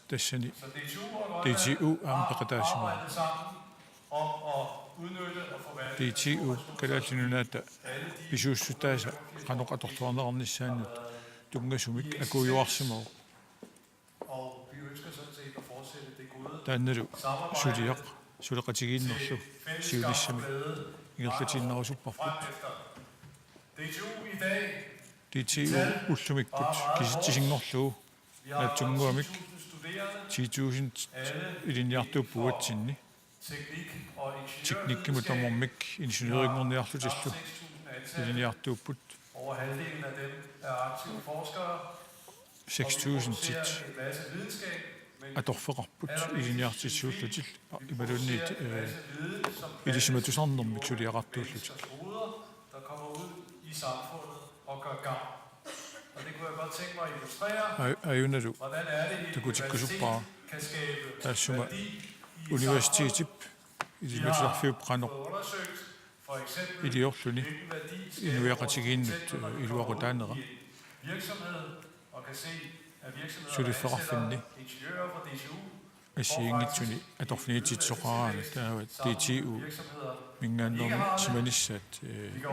тассани Så DTU og Grønland DTU аама пеқатаасимаа arbejdet sammen om at udnytte og forvalte DTU калааллунунаата писууссутааса каноқаторторнеқарниссааннут тунгасумик акуйуарсимаа og vi ønsker sådan set at fortsætte det gode таанналу samarbejde сулиақ сулеқатигииннерлу сиулиссами ингерлатииннерусуппарпут frem efter. DTU i dag, DTU уллумиккут киситсисингорлуу vi har натсунгуамик 10.000 studerende, 10.000 илиниартууппуатсинни teknik og teknikkimutаммик инженерингорниарлутиллу 6.000 ansatte. илиниартууппут Over halvdelen af dem er aktive forskere, 6.000 тит en masse videnskab, men аторфеқарпут илиниартитсууллутил ималуунниит masse viden, som илисиматусарнэрмик сулиақартууллут hoveder, der kommer ud i samfundet og gør gavn. Og det kunne jeg godt tænke mig at illustrere, аюналу hvordan er det, et такутиккусуппара universitet kan skabe тассума værdi i et университетип samfund. илисиматусарфиупқано Fået undersøgt, for eksempel, илиорлуни hvilken værdi инуяқатигииннут skaber for eksempel, илуақутаанера i en virksomhed, og kan se, at virksomheder сулиффеқарфинни ingeniører fra DTU, ассиингитсуни аторфниититсоқараана таава DTU virksomheder, мингааннерми симаниссаат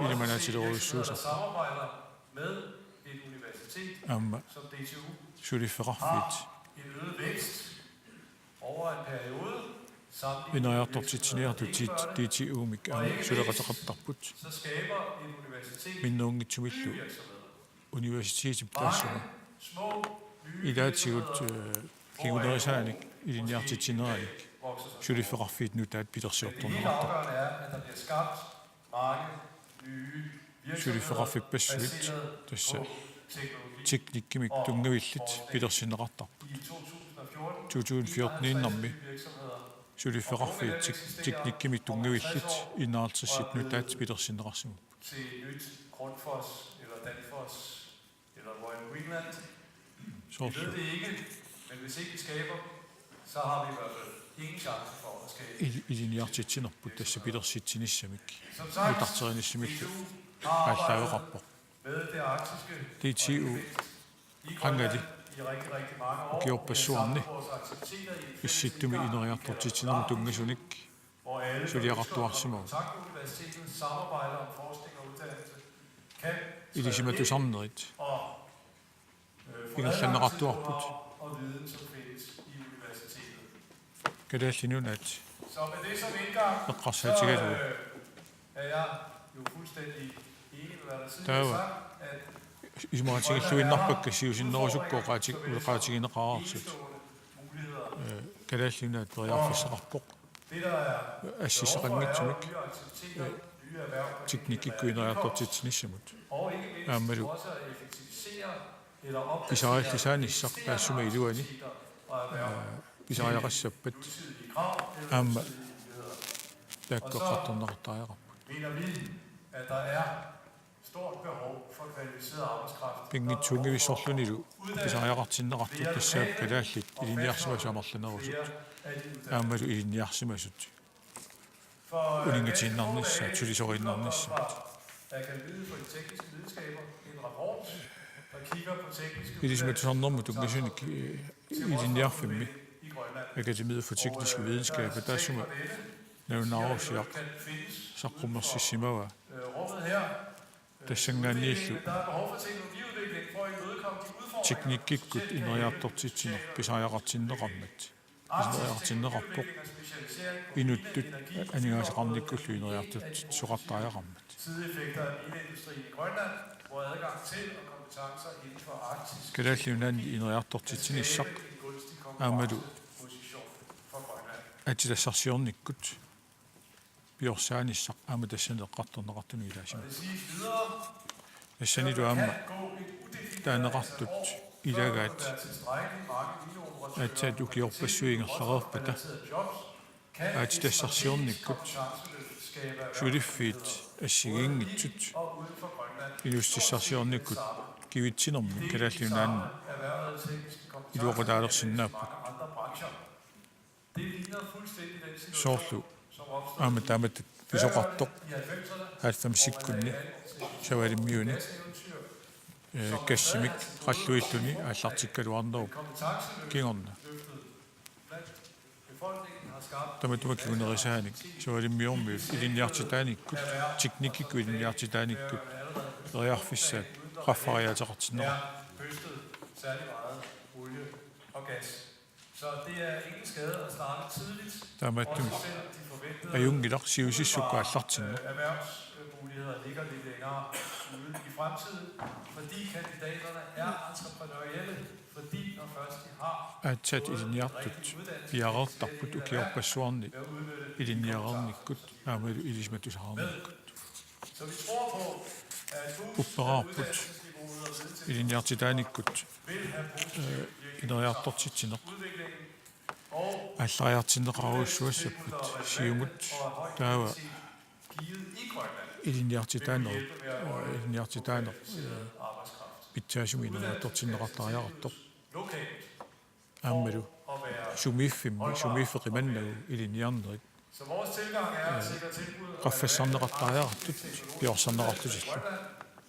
илиманаатилеруйуссууса samarbejder med et universitet аама som DTU, сулиффеқарфит en øget vækst over en periode, sammenlignet инериартортитсиниарту DTU-мик аама сулеқатеқартарпут så skaber et universitet миннуунгитсумиллу virksomheder. университетип тассума Mange små, nye илаатигут кигунерисааник илиниартитсинераник vokser sig. сулиффеқарфит нутаат Det питерсиорторнерартар afgørende er, at der bliver skabt mange nye virksomheder сулиффеқарфиппассуит baseret тасса på teknologi. teknikkimик тунгавиллит питерсинеқартар I 2014 2014 иннарми virksomheder сулиффеқарфит teknikkimik тунгавиллит иннаартассит нутаат питерсинеқарсиму til et nyt Grundfos eller Danfoss eller Royal Greenland. Vi соорсу ved det ikke, men hvis ikke vi skaber, så har vi i hvert fald ingen chance for at skabe. илиниартитсинерпут тасса питерситсиниссамик Som sagt, нутартериниссимиллу DTU har arbejdet ааллаагеқарпо med det arktiske DTU i хангали Grønland i rigtig mange år. Giorpassuarni. Vi har samlet vores aktiviteter i et исситтуми инериартортитсинерму тунгасуник hvor alle сулиақартуарсимаа Kontaktuniversitetet samarbejder om forskning og uddannelse, kan илисиматусарнерит og få ингерланеқартуарпут og viden, som findes i universitetet. калааллинунаат Så med det som indgang, så эққарсаатигалу er jeg jo fuldstændig enig med, hvad der Der tidligere er jo- er sagt, at исмаатигиллуиннарпакка сиусиннерусуккоо qaatigineqararsut muligheder. калааллунаат периарфиссеқарпоқ Det, der er ассисеқангитсумик nye aktiviteter, nye erhverv, teknikkikkuineriartortitsinissамут og ikke mindst Aammalu. også at effektivisere eller opdatere писариаллисааниссақ таассума илуани og erhverv. писариақассаппат Tydelige krav eller аама tydelige muligheder. тааккоқартарнеқартариақарпут Mener vi, at der er stort behov for kvalificeret arbejdskraft. пингитсуунгивиссорлунилу писариақартиннеқартут тассаап калааллит илиниарсимасуамарланерусут аамалу илиниарсимасут улингатииннарниссаат сулисорииннарниссаат Akademiet for de tekniske videnskaber en rapport, der kigger på tekniske илисиматусарнэрму тунгасуник илиниарфимми i Grønland. академиet for tekniske videnskaber тассума навнаарусиақ Kan findes саққуммерсиссимава rummet her. тассангааннииллу Der er behov for teknologiudvikling for at imødekomme de udfordringer. teknikkikкут инериартортитсинер писариақартиннеқармат писариақартиннеқарпоқ Udvikling og specialisering på инуттут анигаасақарниккуллу инериартут суқартариақармат sideeffekter af minindustrien i Grønland, hvor adgang til og kompetencer inden for Arktis калааллунаани инериартортитсиниссақ en gunstig аамалу konkurrenceposition for Grønland. атилассарсиорниккут biorsaanissaq aama tassaneqqartorneqartunuilaasima Det siges videre, assanitu aamma taaneqartut ilagaat der er tilstrækkeligt mange videooperationer, atsat ukiorpassuingerlarerpata aat tassarsiornikkut suliffiit assigiingitsut ilustissarsiornikkut kivitsinermi kalaallunaanna iluoqutaalersinnaapput Det ligner fuldstændig den situation, soorlu som opstod aama taamat pisoqartoq i 90'erne, aallamsikkunni savalimmiuni kassimik qalluilluni aallartikkaluarnerup kingorna befolkningen har skabt tamattumakkigunerisaaniq savalimmiormiut ilinniartitaanikkut tiknikikku ilinniartitaanikkut eriarfissaat qaffariateqartinneru høstet særlig meget olie og gas. Så det er ingen skade at starte tidligt, taamattumik også selvom de forventede ajungilar siusissukku allartinne erhvervsmuligheder ligger lidt længere ude i fremtiden, fordi kandidaterne er entreprenørielle, fordi når først de har aatsat ilinniartut piarertarput ukiorpassuarni ilinniarernikkut aamalu ilismatusarnikkut Så vi tror på, at upperarput uddannelsesniveauet og vedtægten ilinniartitaanikkut vil have positiv ineriartortitsineq udvikling og аллариартинеқарусsuassаппут сиумут таава givet i Grønland илинниартитаанер илинниартитаанер arbejdskraft питсаасуминератортиннеқартариарторп lokalt ааммалу og være. сумииффиммаффиқиманнагу илинниарнерит Så vores tilgang er at sikre tilbud og qaffassaarneqartariartut piorsanneqartusilla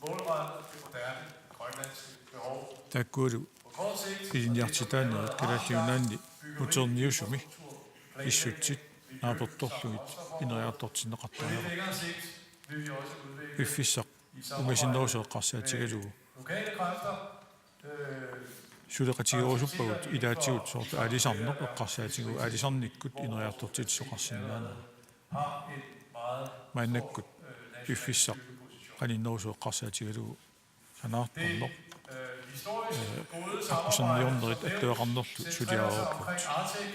målrettet det moderne grønlandske behov. тааккуулу På kort sigt илинниартитаанерит калааллиунаанни мутерниусуми иссутсит нааперторлугит инериартортиннеқартариара længere sigt vil vi også udvikle пиффиссақ умасиннерусеэққарсаатигалугу lokale kræfter, сулеқатигерусуппагут илаатигут соорта алисарнеқ эққарсаатигу алисарниккут инериарторситсоқарсинаана har et meget мааннаккут пиффиссақ qaninnерусеэққарсаатигалугу санаарторнеқ historisk gode аққусерниорнерит аттуақарнерлу сулиааруппут Arctic.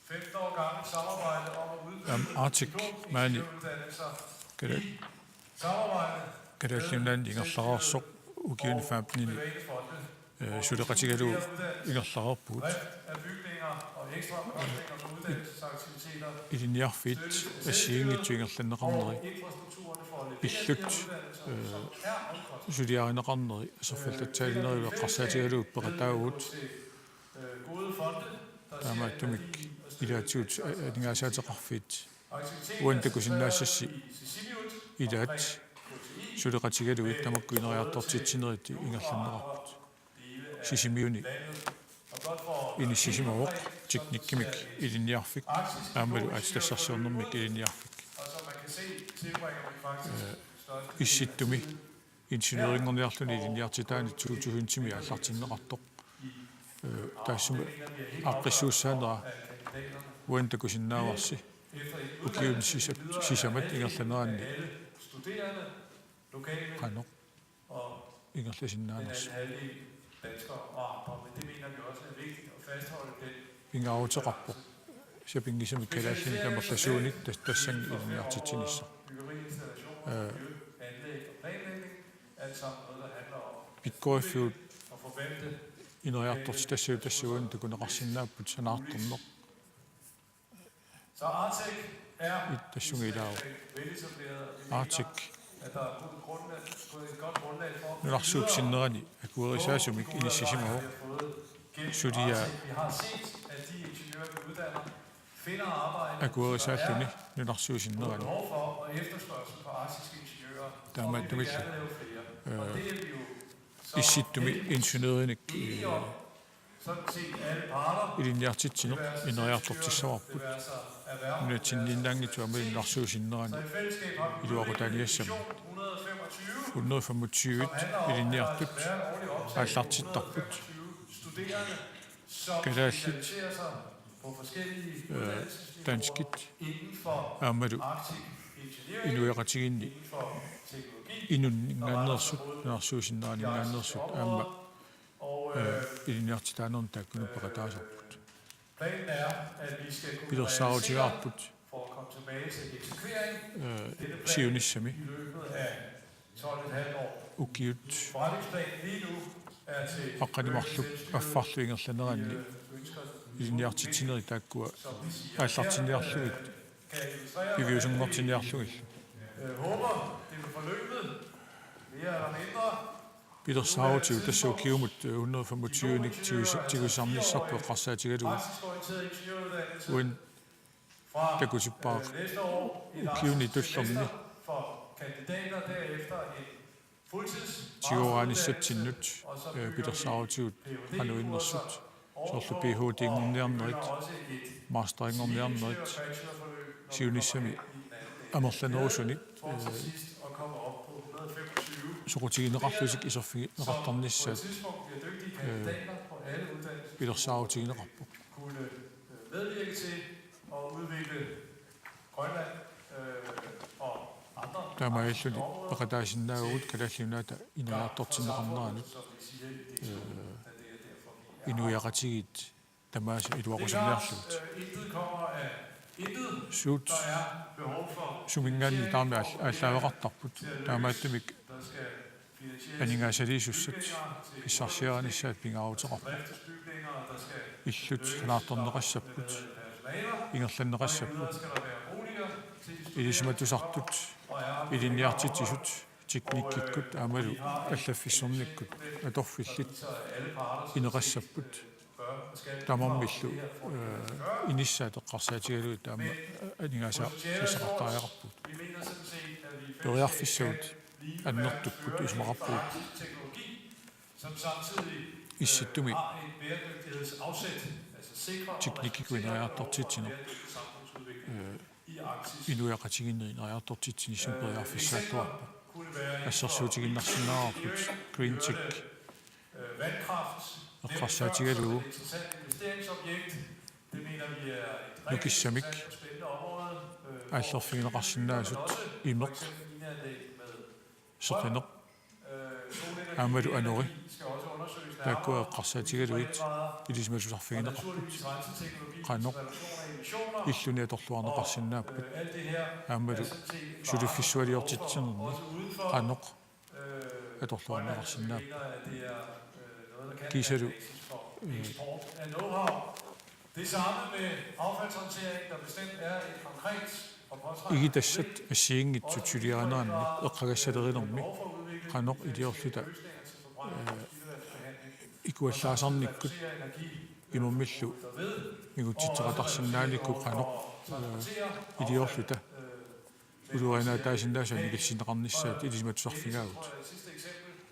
15 år gammelt samarbejde om at udbygge Arctic maani uddannelser. кала Samarbejde калааллунаан ингерлараарсоқ укиуни фаапнини private fonde. сулеқатигалугу ингерлараарпугут Drift af bygninger og ekstra omkostninger for uddannelsesaktiviteter. илинниарфит ассиингитсу ингерланнеқарнери Infrastrukturen for at levere пиллут uddannelser, som er omkostninger сулиааринеқарнери асерфалтатсаалинериуа қарсаатигалугу пеқатаагут gode fonde, der таамааттумик илаатигут алингаасаатеқарфит aktiviteter уантакусиннаассасси i Sisimiut, илаат сулеқатигалугит тамакку инериартортитсинерити ингерланнеқарпут сисимиуни og blot for инисисимавоқ тикниккимик илинниарфик аамалу аатилассарсиорнэрмик илинниарфик og som man kan se, tilbringer vi faktisk største исситтуми инженерингорниарлуни илинниартитаани 2000-тими аллартиннеқартоқ таассума аққиссууссаанера уантакусиннааварси укиун сисамат ингерланераанни studerende, lokale қано og ингерласиннаанерс halvdelen danskere og andre, men det mener vi også er vigtigt at fastholde den пингаарутеқарпоқ сапингисами калааллини камерласууник тассанги илинниартитсинисса byggeri, installationer, miljø, anlæg og planlægning, alt sammen noget, der handler om пиккоиффиут at forvente инериартортитассуу тассуан такунеқарсинааппут санаарторнеқ Så Arctic er тассунгилаава veletableret, og vi Arctic mener, at der er et godt grundlag for нунарсуупсиннерани акуерисаасумик иниссисимавоқ сулиа Vi har set, at de ingeniører, vi uddanner, finder arbejde, акуерисааллуни нунарсуусиннерани behov for og efterspørgsel på arktiske ingeniører, Der er og man- vi det vil vil- gerne lave flere. Og det er vi jo så исситтуми инженериник enige om, sådan set alle parter, илинниартитсинеқ инериартортиссаварпут det være sig erhverv, нунатсинниннаангиту амалиннарсуусиннерани så i fællesskab har vi илуақутаалиассама Vision 125, 125 илинниартут ааллартиттарпут studerende, som Kalaallit. specialiserer sig på forskellige uddannelsesniveauer танскит inden for аамалу Arctic Engineering, инуяқатигинни inden for teknologi, инуннингааннерсут нунарсуусиннерани аама og илинниартитаанерн тааккуну пеқатаасарпут planen er, at vi skal kunne пилерсаарутигарпут for at komme tilbage til eksekvering. sionismi I løbet af 12,5 år. ukiut Forretningsplanen lige nu er til aqanimarluk affarluingerlaneranni iliniartitsineri taakkua aallartiniarlugit piviusungortiniarlugit håber, det vil forløbet mere eller mindre. pidersaavatiu tassuukiumut 125 tigusamnissarpu qarsaatigalugu Praktisk orienteret ingeniøruddannelse uin fra takutippaaq næste år. Et ukiuni tullerni for kandidater derefter en fuldtids tioraanissatsinnut pidersaavatiut anuinnersut soorlu PhD-ngorniarnerit masteringorniarnerit sionissami amerlanerusuni og kommer op på 125. suqutigineqarlusik iserfineqartarnissaat Bliver dygtige kandidater på alle uddannelser pidersaavatigineqarpu kunne medvirke til at udvikle Grønland og andre taamaalluni peqataasinnaavut kalallunaata inaartortineqarneraanut inuiaqatigit tamaasa iluaqusaniarlut intet kommer af intet. suut Der er behov for sumingaanni taami aallavaqartarput taamaattumik der skal finansieres aningaasaliisussat pissarsiaranissaat pingaaruteqarpu driftsbygninger, der skal illut hanaartorneqassaput personaler. ingerlanneqassaput Skal der være boliger til de studerende, ilisimatusartut og er iliniartitisut tiknikkikkut aamalu allafissornikkut atorfillit så alle parter ineqassaput bør og skal tamamillu inissaatoqqarsaatigaluit taama aningaasa fisaqartariaqarput vi mener sådan set, at vi periarfissaut annertukkut ismaqarpuut teknologi, som samtidig issittumi har et bæredygtighedsafsæt, altså sikrer tiknikkikuineriartortitsiner samfundsudvikling i Arktis. inuiaqatiginneriartortitsini simperiarfissaattuarpu Kunne være assarsuutiginnarsinnaarput green tech vandkraft. eqqarsaatigalugu Et interessant investeringsobjekt. Det mener vi er et nukissamik rigtig spændende område. aallerfineqarsinnaasut imeq Mineanlæg med seqaneq solenergi. aamalu anori Skal også undersøges taakkua eqqarsaatigaluit ilisimatusarfigineqarput naturligvis renseteknologi, qanoq reduktion af emissioner. illuni atorluarneqarsinnaappat Alt det her aamalu sulifissualiortitsernerni også uden for qanoq atorluarneqarsinnaap mener, at det er noget, der kan kiisalu være basis for eksport af know-how. Det samme med affaldshåndtering, der bestemt er et konkret og påtrængende igitassat assiingitsu tuliaanaanni eqqagassalerinermi qanoq iliorluta ikuallaasarnikkut imumillu migutitseqatarsinnaanikku qanoq iliorluta uluanaataasinnaasani kilsineqarnissaat ilisimatusarfigaagut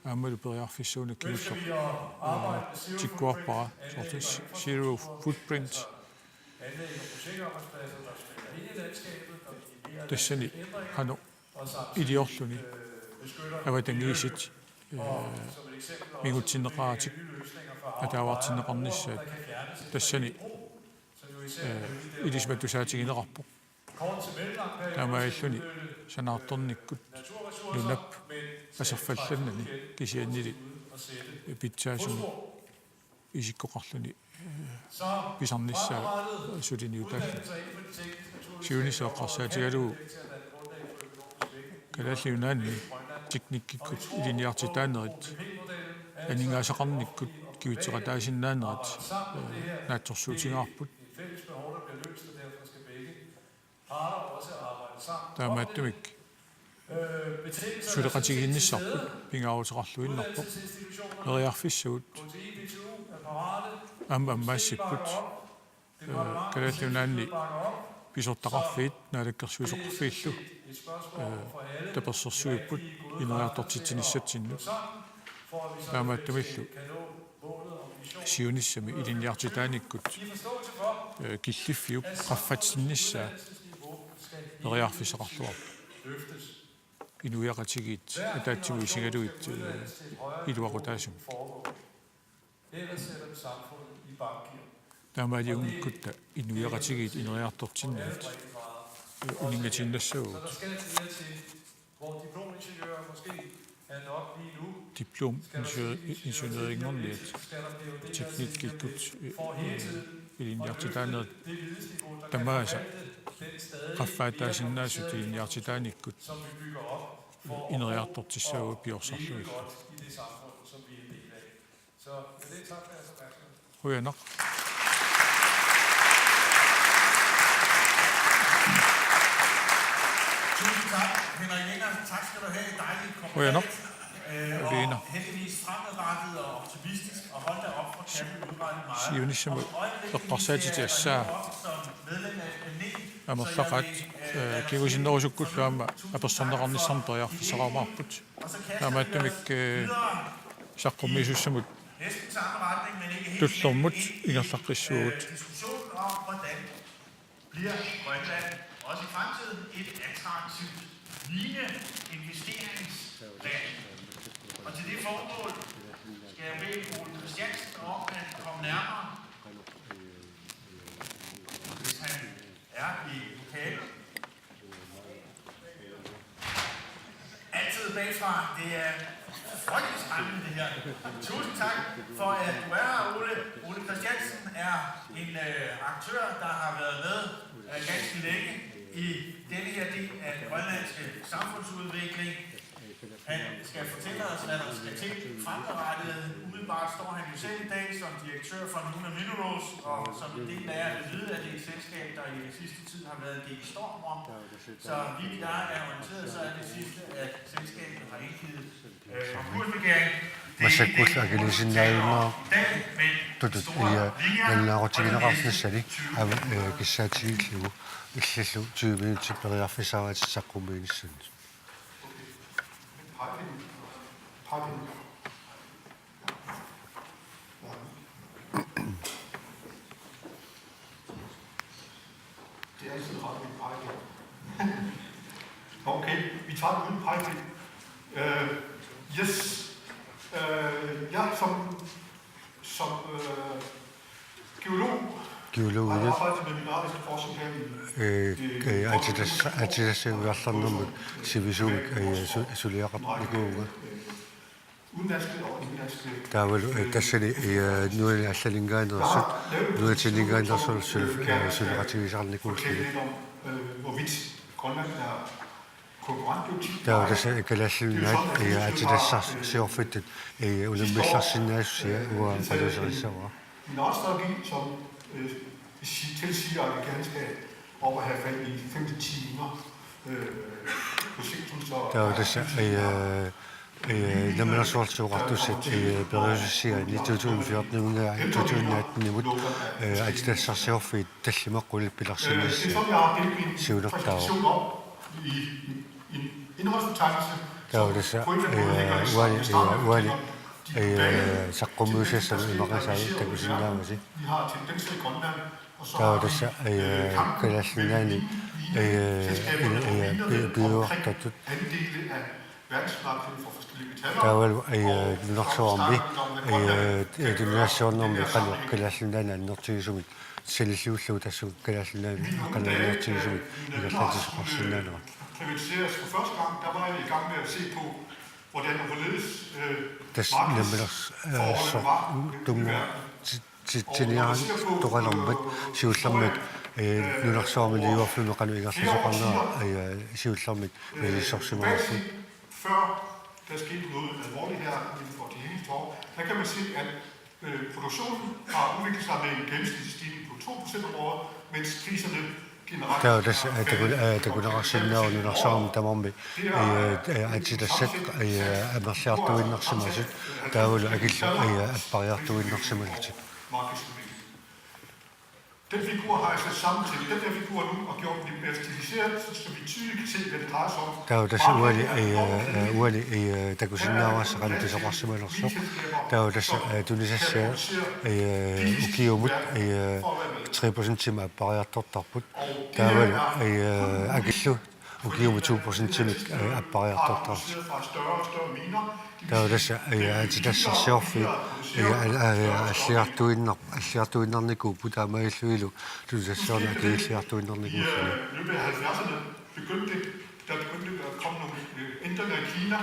aamalu periarfissuuna kiulloq tikkuarpara sorta zero footprint anlæg og projektarbejdspladser, der spiller ind i landskabet, og minimerer tassani qanoq og samtidig iliorluni beskytter avatangiisit som et eksempel også migutsinneqaatik løsninger for ataavartinneqarnissaat tassani som jo især ilisimatussaatigineqarpoq kort til mellemlang periode taamaalluni sanaartornikkut nunap asarfallannani kisiannili og sætte pitsaasumi isikkoqarluni så pisarnissaa suliniutaallu sig ind på de tekniske siuniseeqqarsaatigalugu kalaalliunaanni tiknikkikkut iliniartitaanerit aningaasaqarnikkut kivitseqataasinnaanerit naatsorsuutigaarput fælles behov, der bliver løst, og derfor skal begge parter også arbejde sammen. taamaattumik suleqatiginnissarput pingaaruteqarluinnarpoq eriarfissuut DTU er parate, аммаассиппут калааллунаанни писортақарфиит наалаккерсуисоқарфииллу et spørgsmål for alle, таперсерсуиппут инериарторtitsiniссатсиннут таамааттумиллу kan nå målet om vision. сиуниссами илинниартитааниккут I forståelse for, киллиффиуп qaffатсиннissaa niveau skal ериарфисеқарлуар løftes. инуяқатигиит атаатсигуисигалуит илуақутаасум Foregå. Ellers sætter vi samfundet i bakgear. таамаалиунгиккутта инуяқатигиит инериартортиннаат унингатиннассагуут Der skal flere til, hvor diplomingeniører måske er nok lige nu. Diplom-ingeniør ingorniat tekniikkikkut ilinjartitaaneret tamaasa qaffaattaasinnaasut ilinjartitaanikkut ineriartortissaagu piorsorluik. Så med det tak for jeres opmærksomhed. Hujanaq. Tusind tak, Henrik Inger. Tak skal du have. Dejligt kompliment. Og heldigvis fremadrettet og optimistisk. Og hold da op for kæmpe udrettet meget. Siunissamu eqqarsaatitiassaa amерлaqat kigusinnerusukkulluama apersonneqarnissarn periarfissaqarmaarput naamaattumik saqqummiisussamut Næsten samme retning, men ikke helt. tullormut ingerlaqqissuugut Diskussionen om, hvordan bliver Grønland også i fremtiden et attraktivt investeringsland. Og til det formål skal jeg bede Ole Christiansen om at komme nærmere, hvis han er i lokalet. Altid bagfra. Det er frygteligt skræmmende, det her. Tusind tak for, at du er her, Ole. Ole Christiansen er en aktør, der har været med ganske længe i denne her del af den grønlandske samfundsudvikling. Han skal fortælle os, hvad der skal til fremadrettet. Umiddelbart står han jo selv i dag som direktør for Luna Minerals, og som en del af at vide, at det er et selskab, der i den sidste tid har været en del storm om. Så lige der er orienteret, så er det sidste, at selskabet har indgivet konkursbegæring. Masakut agilisinnaayunna tutut iya nalnaarutiginaqarnissali kissaatigiillugu illallu 20 minutter periarfisaaratissaqqumiinissun. Det er altid ret med pejling. Okay, vi tager det uden pejling. Yes. Jeg som geolog har arbejdet med mineralsk forskning her i Atidassuarlarnermut sivisuumik suliaqarnikuuga udenlandske og indlandske. taavalu tassali nuali allalingaanerassut nuatilingaanerasul suliqatigisarnikuullu Hvorvidt Grønland er konkurrentdygtig. taavasa kalallunaat atidassarsiorfittat ulimillarsinnaassia uа qaluserissavaa Mineralstrategi, som tilsiger, at vi gerne skal op og have fat i 5 timer på sigtelser. taavasa намерсуартуqartussit periusissia 2014-2018-nimut atitassarsiorfiit tallimeqqulip pilarsinnissi siunertaaru I en indholdsfortegnelse. taavasa uani saqqumuusassam imaqasaaru takusinnaamasi Vi har tendenser i Grønland, og så taavasa kalallunaani biuartatut andele af verdensmarkedet for forskellige metaller. taavalu lunarsuarmi tunnaassuarnermi qaluqqalallunaana annertigisumit salilluullu tassu kalallunaani qaluqqalallunaartigisumit igallatisuqarsinnaanera Privatiseres for første gang, der var jeg i gang med at se på, hvordan og hvorledes markedsforholdene var tiniaan toqalermat siullermat nunarsuarmi liuarlunu qalu igarlasuqarnera siullermat melissorsimaarfu før der skete noget alvorligt her inden for de eneste år, der kan man se, at produktionen har udviklet sig med en gennemsnitlig stigning på 2% om året, mens priserne generelt takunaqarsinnaru nunarsuarmi tamarmi atitassat amerliartuinnersimasut taavalu akillu appariartuinnersimalutit Den figur har jeg sat sammen til den der figur nu og gjort den lidt mere stiliseret, så vi tydeligt kan se, hvad det drejer sig om. taavasa uali takusinnaawassaqanutisoqarsimalersuq taavasa tunisassia ukiumut 3% appariartortarput taavalu akillu ukiumu 2%-imik appariartortarput taavasa atitassarsiorfiit аллиартуиннарникууппу таамаиллуилу тусассуарна акииллиартуиннарникууссуни løbet af 70'erne begyndte der begyndte at komme nogle ændringer i Kina,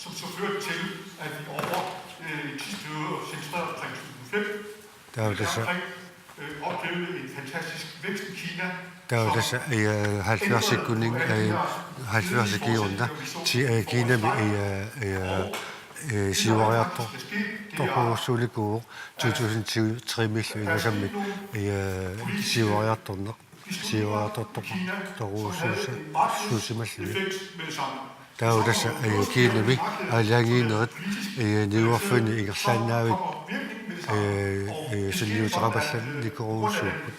som så førte til, at vi over en tidsperiode centreret omkring 2005, oplevede en fantastisk vækst i Kina. Der var det 70-sekundin Kiina siuariartor torpuussuulikuu 2003 milluingasammi siuariartorneq siuariartortoqa toruussuusimalluni der var det Kiinami aliangiineret niuarfuni ingerlaannaavik sunniutarapallan nikuruussuupput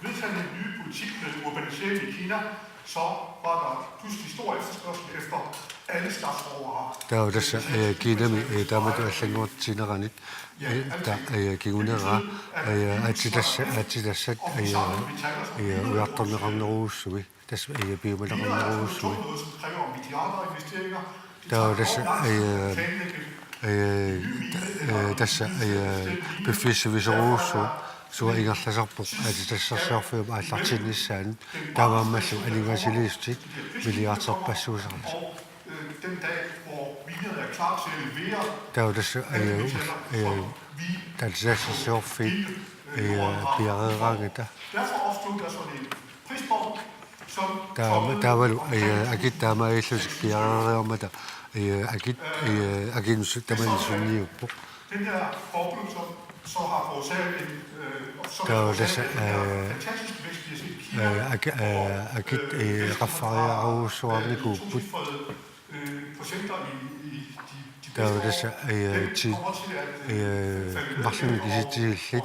vedtaget en ny politik med urbanisering i Kina, så var der pludselig stor efterspørgsel efter alle slags råvarer. Der var det Kiinami taamatuallanguartineranit der kigunera atitassat ujartorneqarneruussui tas biumalaqarneruussui der var det tässä befisseviseruussu suwa ingerlasarpoq atitassarsiorfium aallartinissaan taamammallu aningasiliistik milliarderpassuusarlas Den dag, hvor vinerne er klar til at levere, der var det tatitassarsiorfi piareerangita derfor opstod der sådan en prisbom, som taavalu akit taamaillusik piareerermata akit tamansunniuppoq den der boble, som så har forårsaget en fantastisk vækst, vi har set i Kina, akit qaffariaruussuarnikuupput procenter i de der var det marluni kisitiillit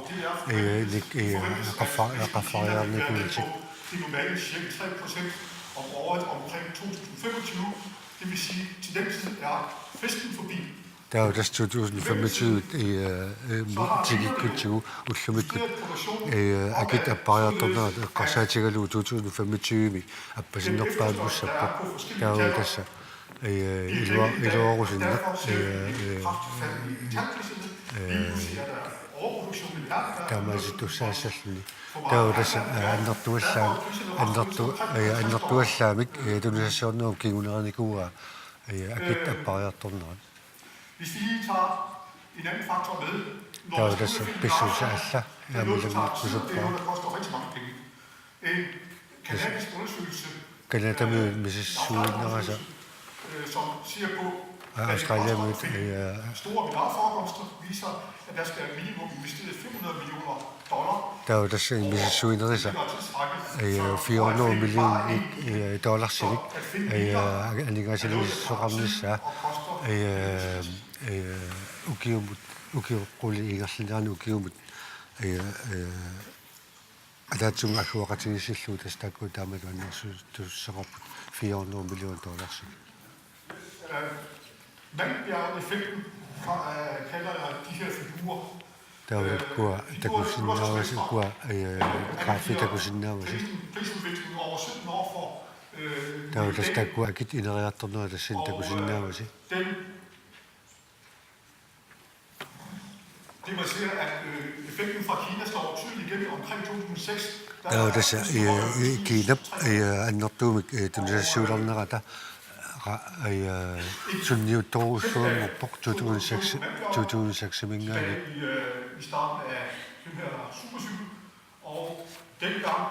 qaffariarnikuutik det er normalt cirka 3% om året omkring 2025. Det vil sige, at til den tid er fisken forbi. der var det 2025 tikikkutiu ullumikut akit appariartornerat qasaatigalu 2025 appasinerpaalussappa der var det iluarusinna taamaasitussaassalluni der var det annertuallaamik tunisassornerum kigunernikua akit appariartornerat Hvis vi lige tager en anden faktor med, der var det besøgsalla det er noget, der koster rigtig mange penge. En kanadisk undersøgelse, som siger på, at Australien store mineralforekomster viser, at der skal minimum investeres $500 millioner. Der var det missuinnerisa 400 millioner dollarsinik aningasilisoqarnissa ukiuqquli ingerlinarni ukiumut alaatsum akkuaqatigisillu tastakku taamaluannersutusseqarput 400 millioner dollarsik Vandbjergeffekten kalder jeg de her figurer. Der var det kua kaffe takusinnaavasi Prisudviklingen over 17 år for der var det kua akit ineriartornerata sin takusinnaavasi det man siger, at effekten fra Kina står tydeligt igen omkring 2006. Der var det Kina annertuumik tunisassuularnerata sunniuttoruussuumuppoq 2006 mingaani i starten af den her supercykel, og dengang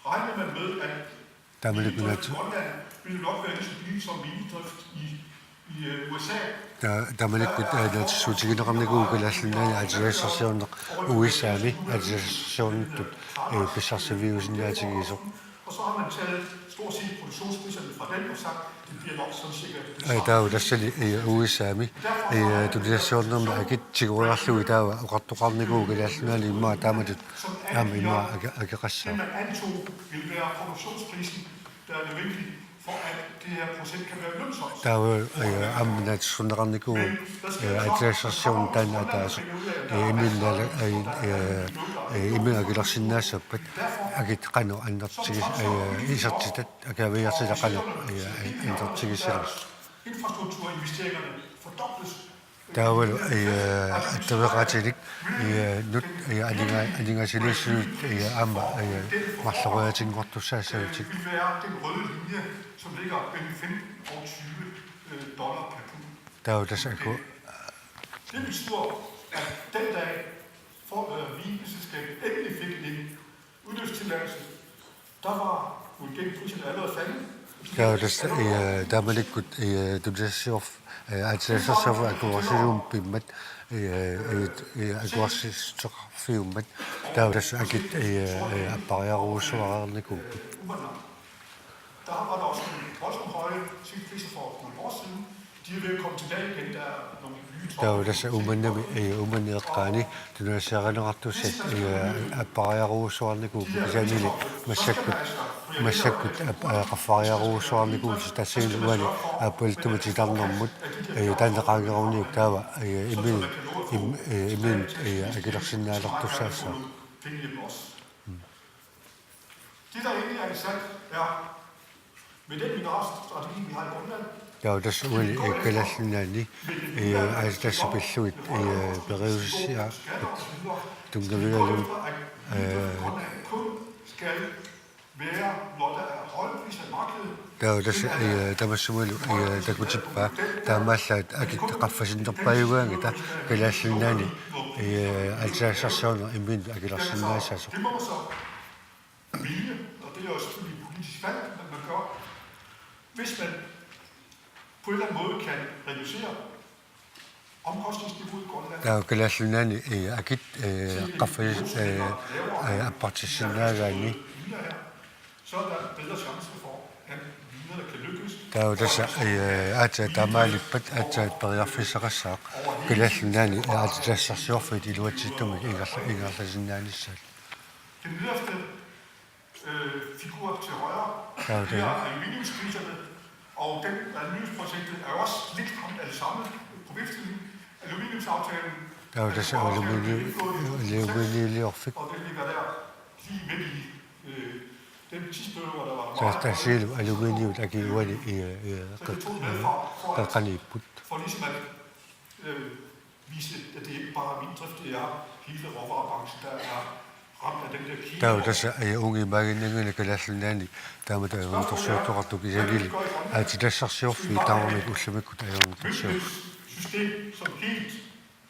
regnede man med, at minedrift i Grønland ville nok være lige så billigt som minedrift i USA. Der man ikke sutigineqarnikuuqilallunaani atiassarsiorneq uissaami atiassarsiornettut pissarsiviusinnaatigiisoq Og så har man taget stort set produktionspriserne fra den og sagt, det bliver nok sådan cirka. Der er jo der selv uissaami tunisassuornerma akit tiguruarlui taava uqartoqarnikuuqilallunaani imma taamatut aama imma akeqassaa Man antog vil være produktionsprisen, der er nødvendig for at det her projekt kan være lønsomt. der var amminat sunneqarniku atiassarsiorn taana taaso immiagilersinnaassappat akit qanu annertigis isertitat akaviartila qanu annertigissilerus Infrastrukturinvesteringerne fordobles der er vel der er ret til nu aninga silisut amma masserøjer ting godt du sagde til. Det vil være den røde linje, som ligger mellem 15 og $20 per pund. Der er jo det sagde. Det betyder, at den dag vinselskabet endelig fik en udløbstilladelse, der var jo gennem prisen allerede faldet. Der er jo det der man ikke kunne det bliver så altså så var det også jo bimmet også så filmet der er det så at bare rosvarerne kunne. Der var der også en voldsomt høje priser for nogle år siden. De er ved at komme tilbage igen, der er nogle nye tropper. Der er det så umane qani det ser ret set at bare rosvarerne kunne jamen masakut qafaya rosvarerne kunne der ser wali apeltum tidannamut dan qaqrawni tawa imin agilaqsinnalertussassa. Det der egentlig er interessant er med den mineralstrategi vi har i Grønland. Der er også ude galassinani altså der så besluit berøvelse af dungevelum skal være når der er høje priser i markedet. der var så der kunne tippa der masser at qaffasin toppaiwan der galassinani altså så sådan en mynd af galassinani så. Det må man så vide, og det er jo selvfølgelig politisk valg, at man gør. Hvis man på en eller anden måde kan reducere omkostningsniveauet i Grønland. Der er galassinani akit qaffas appartitionalani. Så er der bedre chance for, at vinerne kan lykkes. Der er jo det så at der er lidt at bedre fiskersag. Galassinani at der så sjovt for de lurer til dem ikke galassinani selv. Den nederste figur til højre er aluminiumspriserne, og den aluminiumsprojektet er også lidt ramt af det samme problemstilling. Aluminiumsaftalen der er det så aluminium og den ligger der lige midt i den tidsbøger, der var meget. Der ser aluminium, der giver det i kaniput. For ligesom at vise, at det ikke bare er min drift, det er hele råvarebranchen, der er ramt af den der kilo. Der er det så unge magasinet galassinani, der med der undersøgt og du giver det at det så sjovt vi der med uslemek der er undersøgt. System som helt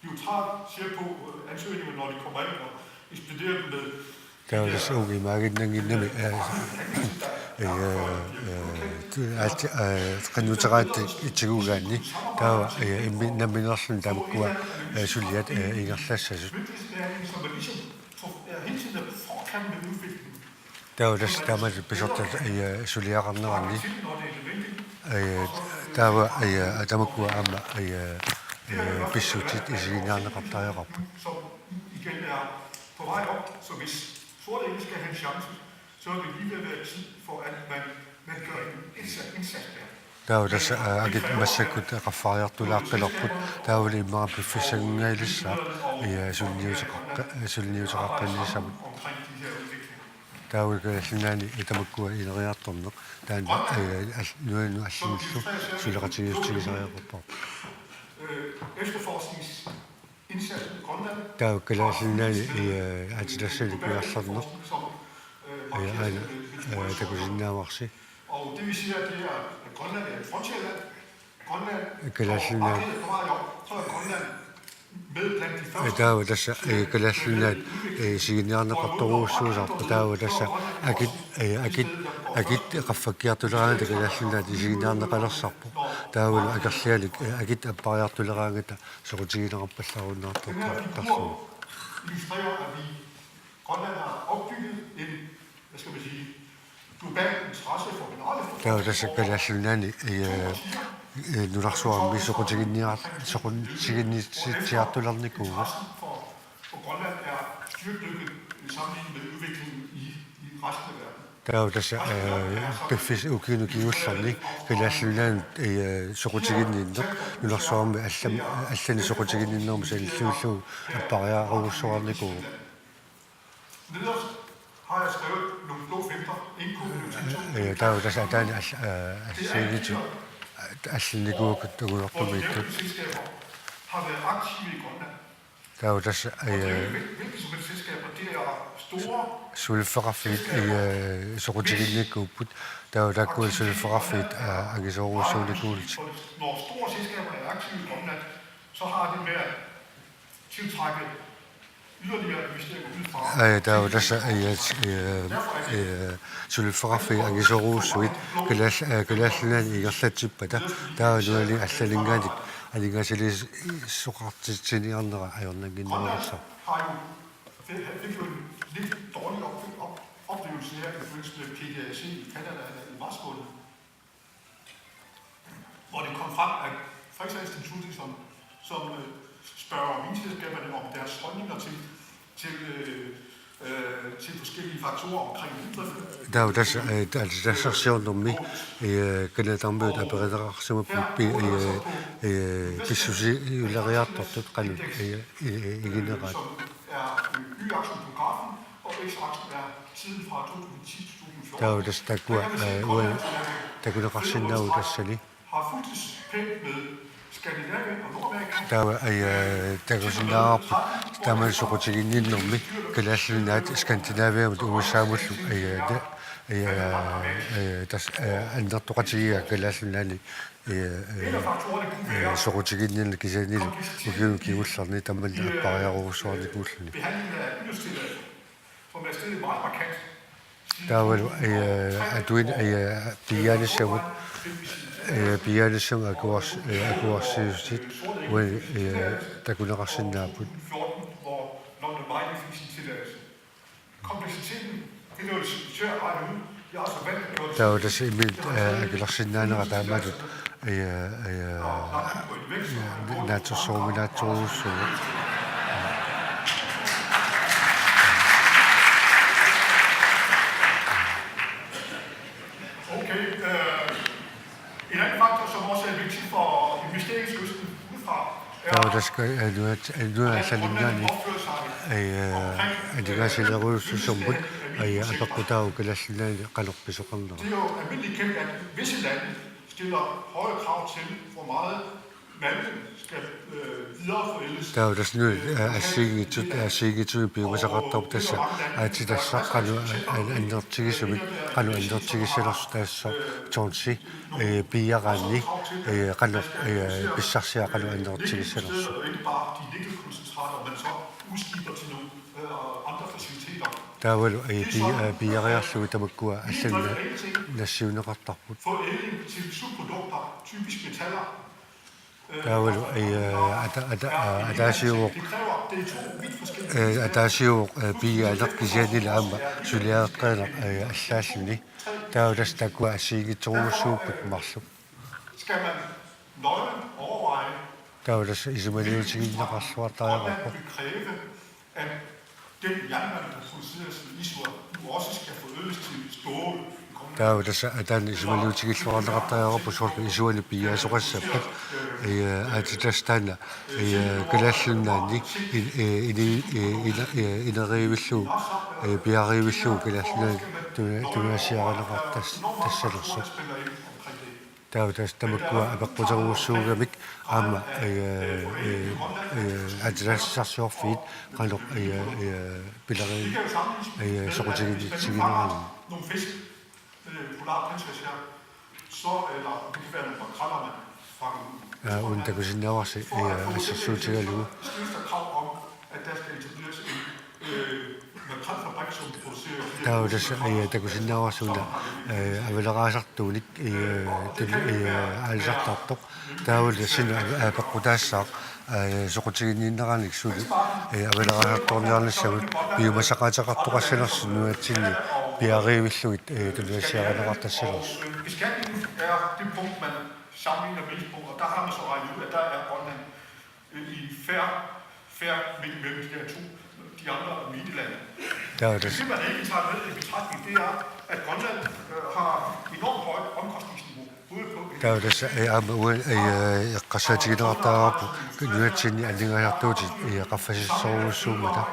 neutralt ser på ansøgninger når de kommer ind og ekspederer dem med. Der er det så unge magasinet at kan du tage det til udgangen. Der er nemlig også der går Juliet i klasse. Der er det der med besøgte Juliet Randi. Der var der må gå am besøgte i sin andre rapporter. Som igen er på vej op, så hvis sorte ikke skal have en chance, så er det lige ved at være tid for, at man gør en indsats der. Der er det så at masakut qafayat ulaqilaqut der er det meget professionelle Juliet der er galassinani der må gå i reaktoren nok der er nu solarativ til sig på efterforskningsindsatsen i Grønland der er galassinani at der selv bliver sådan nok der kunne nærmere og det vil sige at det er Grønland er et frontierland. Grønland galassinani så er Grønland med blandt de første. Der er det så galassinani signerende qatorussuusarpa der er det så agit qaffakiartuleraanga galassinani signerende qalersarpu der er vel agarsialik agit appariartuleraanga soqutiginerappallaruunnaartu person illustrerer at vi Grønland har opbygget en hvad skal man sige global interesse for mineralefterforskning. Der er det så galassinani nulaqsuarmi soqutiginertiartulerniku for Grønland er styrtlykket sammenlignet med udviklingen i resten af verden. Der er det så befis ukinukiussarni galassinani soqutiginnnok nulaqsuarmi allani soqutiginninnermu salilluullu appariaruussuarniku Nederst har jeg skrevet nogle blå felter, der er det så der er sellitu allaniku kutuguarpumit har været aktive i Grønland. Der hvilke som helst selskaber, det er store... Sulfarafit i Sokotiginnikuput, der går sulfarafit af Agisoro Solikult. Når store selskaber er aktive i Grønland, så har det med at tiltrække yderligere investeringer udefra. Der er jo der sulfarafit Agisoro Solit, Galasland i Gaslatsipata, der er jo noget af Salingadik. Alligevel så det så til de andre ejerne generelt så. Fik jo en lidt dårlig oplevelse her i forbindelse med PDAC i Canada i marts måned, hvor det kom frem, at Fredericia-instituttet, som spørger vinselskaberne om deres holdninger til forskellige faktorer omkring vindriften. Der er jo der sektion om mig kan det område der bereder som besøgsudlærere til kan i generelt. Y-aksen på grafen, og X-aksen er tiden fra 2010 til 2014. Der er jo der kunne resten af det selv. Har fulgt pænt med Skandinavien og Nordamerika. Der kan sådan der man så godt til ind om mig. Kan lade sig at Skandinavien og USA må der andre tokatige kan lade sig så godt til ind kan se ned og give sådan et men der bare er så det godt. Der er du bierne ser bierne som er går sit hvor der kunne resten der på. Kompleksiteten, det er jo svært at regne ud. Jeg har også valgt at gøre det. Der er jo der simpelthen resten der er der med natur så Okay, en anden faktor, som også er vigtig for investeringslysten udefra, der skal nu er Salinganik det kan se der røde som bud og på der kan lade sig kalde besøgende. Det er jo almindeligt kendt, at visse lande stiller høje krav til, hvor meget malmen skal videreforædles. Der er jo der sådan at sige til bliver så ret op det så at det så kan du ændre til som kan du ændre til så der så tonsi biarani kan du besætte kan du ændre til så ikke bare de nikkelkoncentrater, men så udskiber til nogle andre faciliteter. Der er jo biarer så der må gå at sende nationer ret op. Forædling til subprodukter, typisk metaller. Der er jo der er jo bier der kan se det lammer så lærer kan assassinate. Der er jo der går at sige to super masse. Skal man nøje overveje der er der i som det til der er svart der er på kræve at den jernmalm der produceres i Israel nu også skal forædles til stål. Der er jo der som det til svart der er på sort i så en bier så recept at der stander glasen i en revision bier revision glasen du ser der der sætter sig. Der er der må gå at på så så mig am at der så så fint kan du billeder så godt til nogle fisk polarprinsesse her så eller det kan være nogle kriller man fanger ud. Und der kunne nå også så til at lue. Der krav om at der skal etableres en makrelfabrik som producerer. Der er jo der kunne nå også der vil rejse du ikke altså der er jo det sind at på der så så godt til en anden så vil rejse tornerne så vi må så ret du kan se nu til biarrevislut det vil sige at der er selv også. Beskatningen er det punkt man sammenligner med på og der har man så regnet ud at der er Grønland i fair mellem de her de andre middelande. Der er det. Det man ikke tager med i betragtning det er at Grønland har enormt højt omkostningsniveau. Der er det jeg kan sige til dig der er på nye ting ændringer her dog jeg kan faktisk så med der.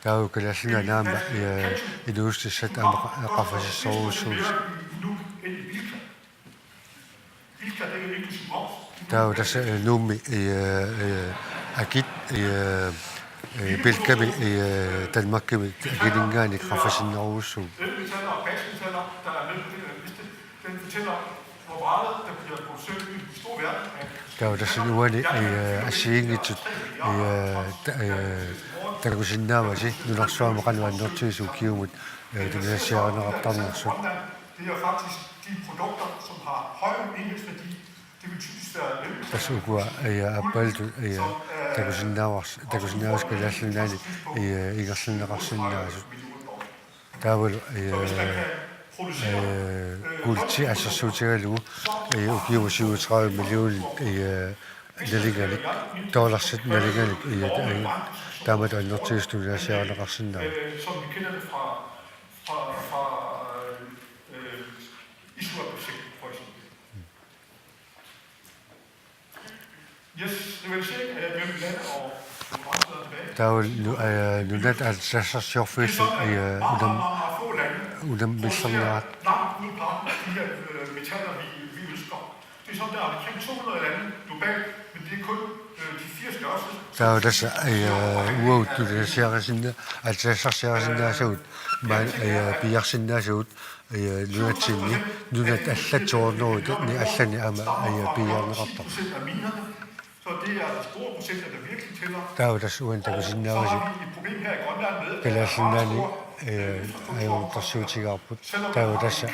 Der er jo glasen af nærmere i det øste sæt af Der er jo der nu med agit Belgien i Danmark kan vi ikke engang fra sin Aarhus. Den betaler og basbetaler, der er med på den her liste, den fortæller, hvor meget der bliver produceret i en stor verden. Der er jo der sådan uanset at sige ikke der kan sige nærmere sig. Nu nok så man kan være nødt til at kigge mod den her serie og Danmark. Det er faktisk de produkter, som har høj enhedsværdi. Det vil typisk være løbet. Der så går Apple der kan sige nærmere skal lade sig nærmere i Græsland og resten. Der er vel guld altså så til at nu og giver 37 millioner dollars sæt i der med der nødt til at studere sig og resten. Som vi kender det fra Israel-projektet, for eksempel. Yes, rivalisering mellem lande og der er jo nu net altså så sjovt fedt udem missionært. Langt udpart af de her metaller, vi ønsker. Det er sådan, der er omkring 200 lande globalt, men det er kun de 4 største. Der er jo disse uautoriserede altså så ser så ud. Man bliver sådan så ud. Nu er det nu er det alt tårn noget det er sådan er bliver rapper. Så det er store procenter, der virkelig tæller. Der er jo desuden der kan sige noget. Så har vi et problem her i Grønland med. Det er sådan er jo der så til op. Der er jo disse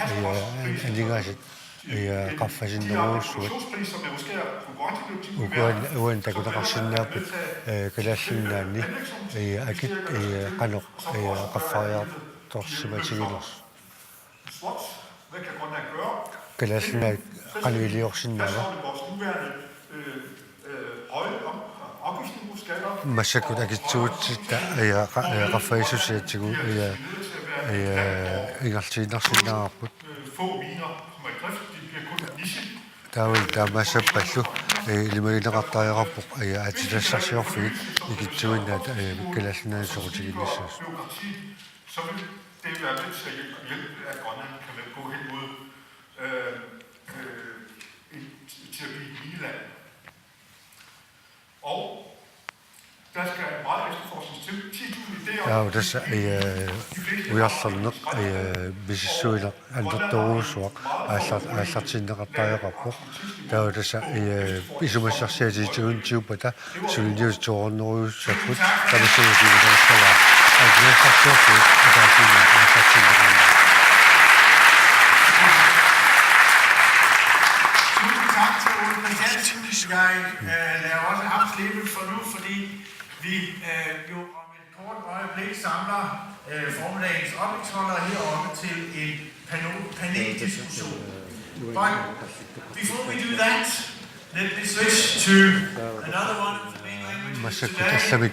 en længere kaffe sin Aarhus. Og der kan der sådan op. Kan der sådan agit kan nok kaffe der simpelthen. Hvad kan Grønland gøre? Kan der sådan kan vi lige også sådan noget. Masih aku tak kecil tak Rafael Susi cikgu ingat Cina apa. Tahu dah masa pasu lima ina kata yang apa ada sasio fit itu ina kelasnya soal cikgu Yesus. Så vil det være med til at hjælpe, at Grønland kan gå hen mod til at blive et mineland. Og der skal meget efterforskning til. 10.000 idéer. Ja, det er vi har sådan hvis så er andre dårlige så altså til der på. Der er det hvis man så ser det til en type der så vil det jo noget så godt. Der er så det der skal være. Det er så sjovt at der er til Tak til Ole Christiansen. Jeg lader også ham slippe for nu, fordi vi jo om et kort øjeblik samler formiddagens oplægsholdere heroppe til en paneldiskussion. But before we do that, let me switch to another one of the main languages today.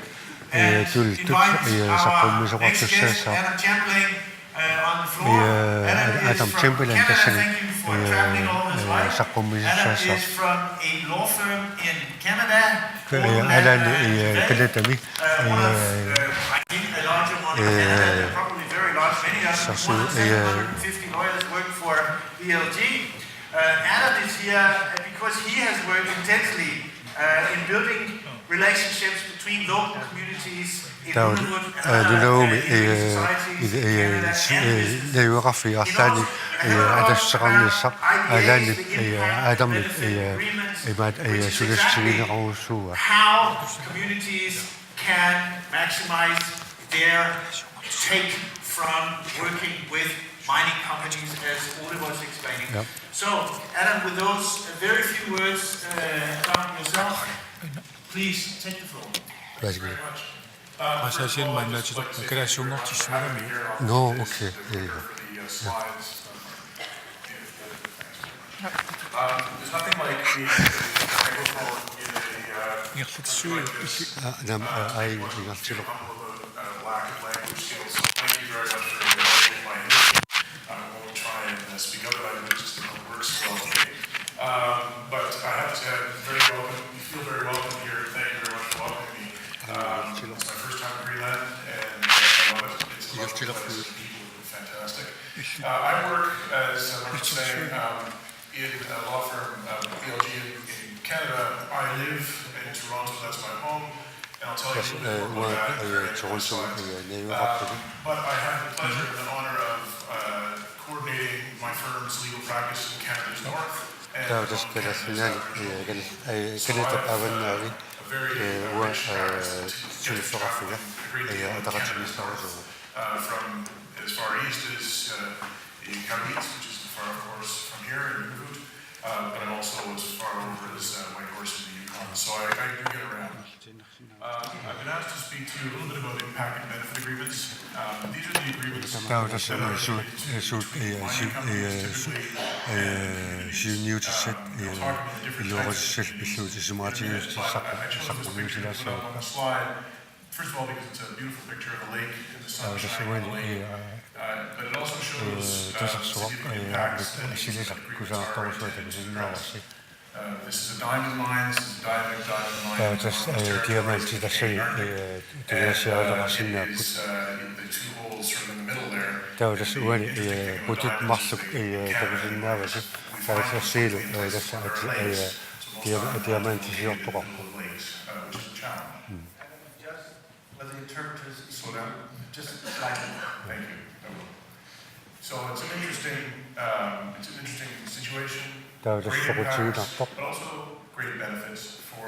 And invite our next guest, Adam Chamberlain, on the floor. Adam is from Canada. Thank you for traveling all this way. Adam is from a law firm in Canada. Alan i Canada mi. One of, I think, a larger one in Canada. Probably very large. Many of them. 150 lawyers work for ELG. Adam is here because he has worked intensely in building relationships between local communities in Nunavut and society. Det er jo ret for at der sådan så landet Adam med suggestive råd. How communities can maximize their take from working with mining companies, as Ole was explaining. Yep. So, Adam, with those very few words about yourself, please take the floor. Thank you very much. 사실 만나지도 그래서 뭐 지수는 No, okay. There's nothing like being microphone in a lack of language skills. So thank you very much for inviting my interview. I won't try and speak other languages than it works well for me. But I have to say I'm very welcome. You feel very welcome here. Thank you very much for welcoming me. It's my first time in Greenland, and I love it. It's a lovely place. The people have been fantastic. I work, as I was saying, in a law firm, ELG in Canada, I live in Toronto, that's my home, and I'll tell you a little bit more about that during the slide. But I have the pleasure and the honor of coordinating my firm's legal practice in Canada's north and Canada's south. So I have a very rich heritage to get to travel a great deal in Canada's north, from as far east as Kamloops, which is far, of course, from here in Nunavut, but I'm also as far over as Whitehorse in the Yukon. So I do get around. I've been asked to speak to you a little bit about impact and benefit agreements. These are the agreements that are related to mining companies, typically. We'll talk about the different types of agreements. I chose this picture to put up on the slide. First of all, because it's a beautiful picture of a lake and the sun shining on the lake. But it also shows significant impacts that these agreements are intended to address. This is a diamond mine, this is a diamond mine. The two holes sort of in the middle there. Which is a challenge. Just let the interpreters slow down, just slightly. Thank you. So it's an interesting situation. Great impacts, but also great benefits for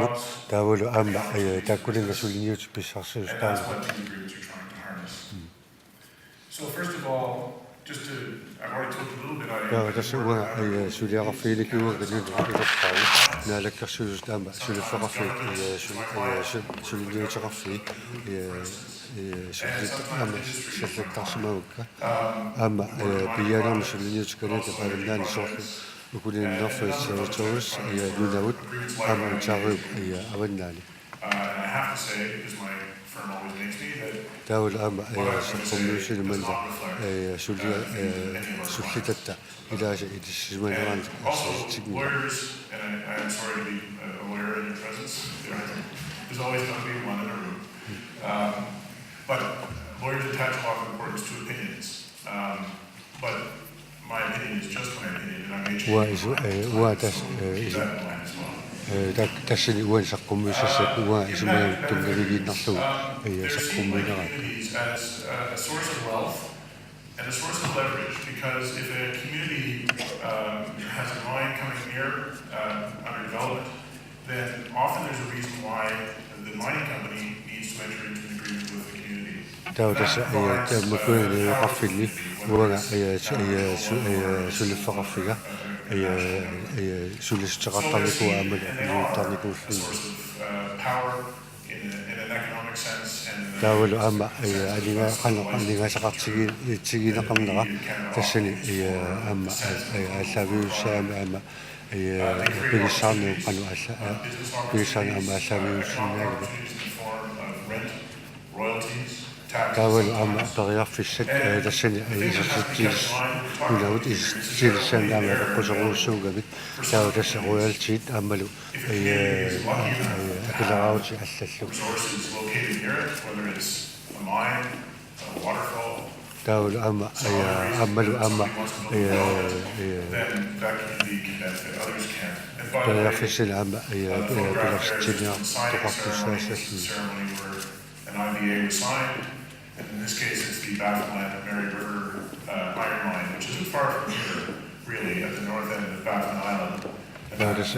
jobs. And that's what these agreements are trying to harness. So first of all, just to, I've already talked a little bit about I have to say, because my firm always makes me, that what I'm going to say does not reflect any of and also, lawyers, and I'm sorry to be a lawyer in your presence, there's always going to be one in a room. But lawyers attach a lot of importance to opinions. But my opinion is just my opinion, and I may change my mind. Keep that in mind as well. Communities as a source of wealth and a source of leverage, because if a community has a mine coming near under development, then often there's a reason why the mining company needs to enter into an agreement with the community. Power in an economic sense and royalties, taxes. Resources located near it, whether it's a mine, a waterfall, then that community can benefit, others can't. And by the way, the photograph there is the signing ceremony where an IBA was signed, and in this case it's the Baffinland Mary River iron mine, which isn't far from here, really, at the north end of Baffin Island. And that was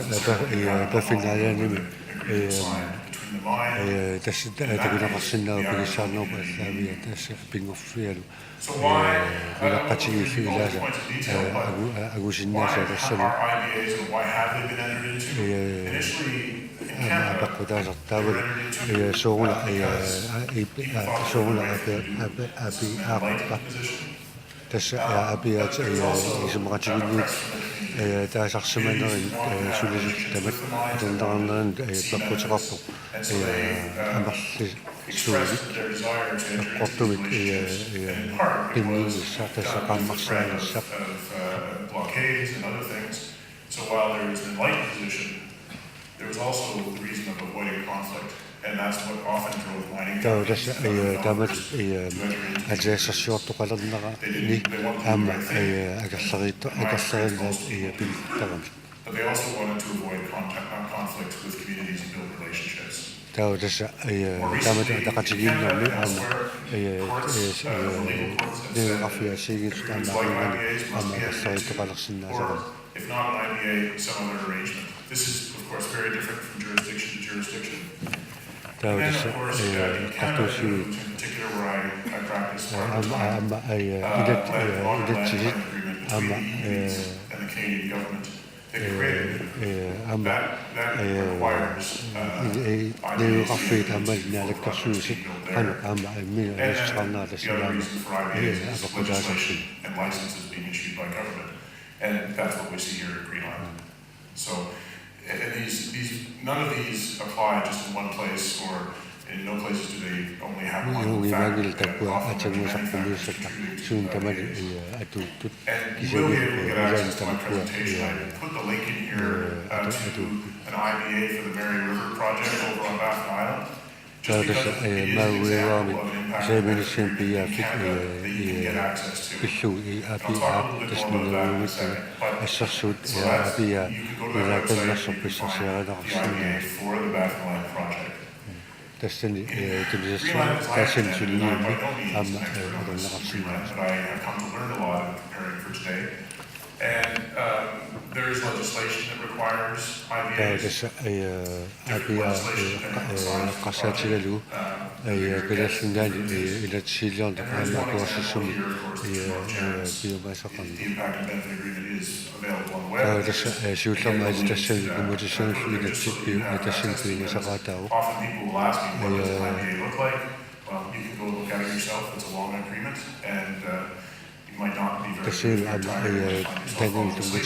agreement signed between the mine and so why, I don't know if we can go into points of detail, but why are IBAs and why have they been entered into? Initially, in Canada, they were entered into because people thought they like the position. There's also and so they expressed their desire to enter into in part because of blockades and other things. So while there was an enlightened position, there was also the reason of avoiding conflict, and that's what often drove mining companies to enter into. but they also wanted to avoid conflict with communities and build relationships. More recently, in elsewhere, courts, the legal courts have said that agreements like IBAs must be entered, or if not an IBA, some other arrangement. This is, of course, very different from jurisdiction to jurisdiction. And then, of course, in Canada, in particular, where I practice part of time, land agreement between the EPs and the Canadian government. They created that requires IBAs to build there. And the other reason for IBAs is legislation and licenses being issued by government. And that's what we see here in Greenland. So, and none of these apply just in one place, or in no places do they only have one factor. Often there are many factors contributing to IBAs. And you will be able to get access to my presentation. I put the link in here to an IBA for the Mary River project over on Baffin Island. Just because it is an example of an impact management in Canada that you can get access to. I'll talk a little bit more about that in a second. But so that's, you can go to that website and you can find the IBA for the Baffin Island project. Greenland is not by no means an expert on this Greenland, but I have come to learn a lot in preparing for today. And there is legislation that requires IBAs. Different legislation depending on the size of the project. And there's one example here, of course, the North Jarvis. The impact and benefit agreement is available on the web. Again, the link to that just so that you have access to this. Often people will ask me, what does an IBA look like? Well, you can go look at it yourself. It's a long agreement, and you might not be very good at your time to find yourself but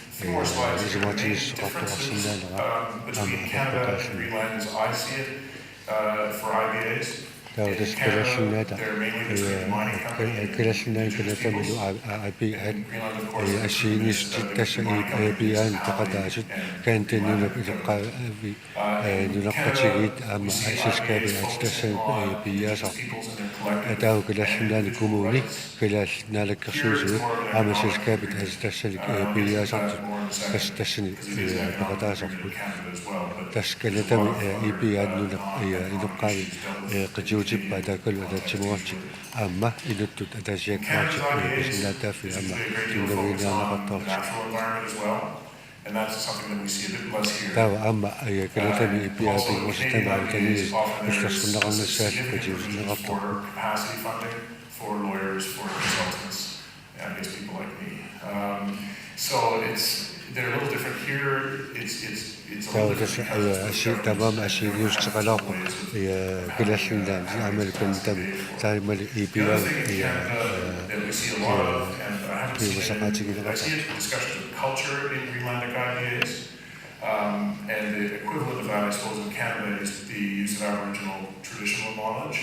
it's more slides here may differences between Canada and Greenland as I see it for IBAs. In Canada, they're mainly between mining company and individuals. In Greenland, of course, it's between mining companies and جيب بعد كل هذا الجماعة أما إذا تتجاك ماجك بسم الله تافي أما تندوين أنا قطعت تاو أما أي كلا تبي بيا بي مستمع تنيز استشفنا عن الساس بجيب نقطع they're a little different here. It's a little different أشياء تمام أشياء يوسف علاقة كل شيء ده عمل كل تام تعمل إبيان في مساحات كده. I see a discussion of culture in Greenlandic IBAs, and the equivalent of that, I suppose, in Canada is the use of Aboriginal traditional knowledge.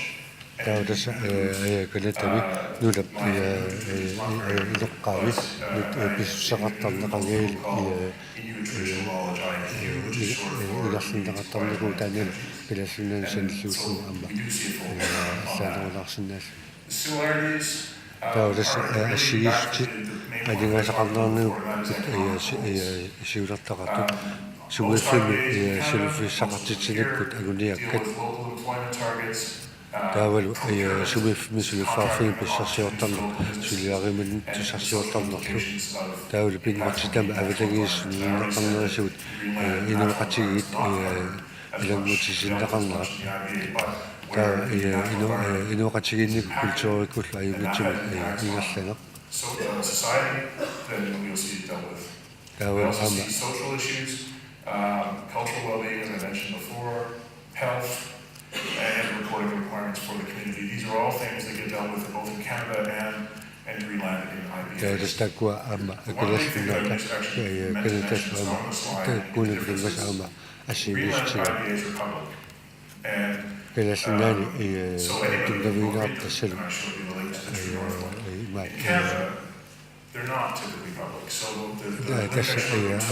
تاو دس كل تبي نودب نقاوي بسقط النقاوي إذا سند قطع نقول تاني كلا سند سنسوسن أما سند ولا سند تاو دس الشيء جد هذه ما سقطنا شيء ولا تقطع شو في سقط تسلك كنت أقول لك تاول شو مثل الفافين بالشخصية الطلق شو اللي أغير الشخصية الطلق تاول بين وقتهم أبداً نقلنا شو إنه قتيل إلى مجلس نقلنا تا إنه قتيل كل شيء كل أي مجمع ينسلنا تاول أما cultural well-being, as I mentioned before, health, and reporting requirements for the community. These are all things that get dealt with both in Canada and Greenland in IBAs. One thing that I missed actually mentioned is on the slide, the differences. Greenland IBAs are public. And so anybody can go in, and I showed you the link to the North. In Canada, they're not typically public. So tässä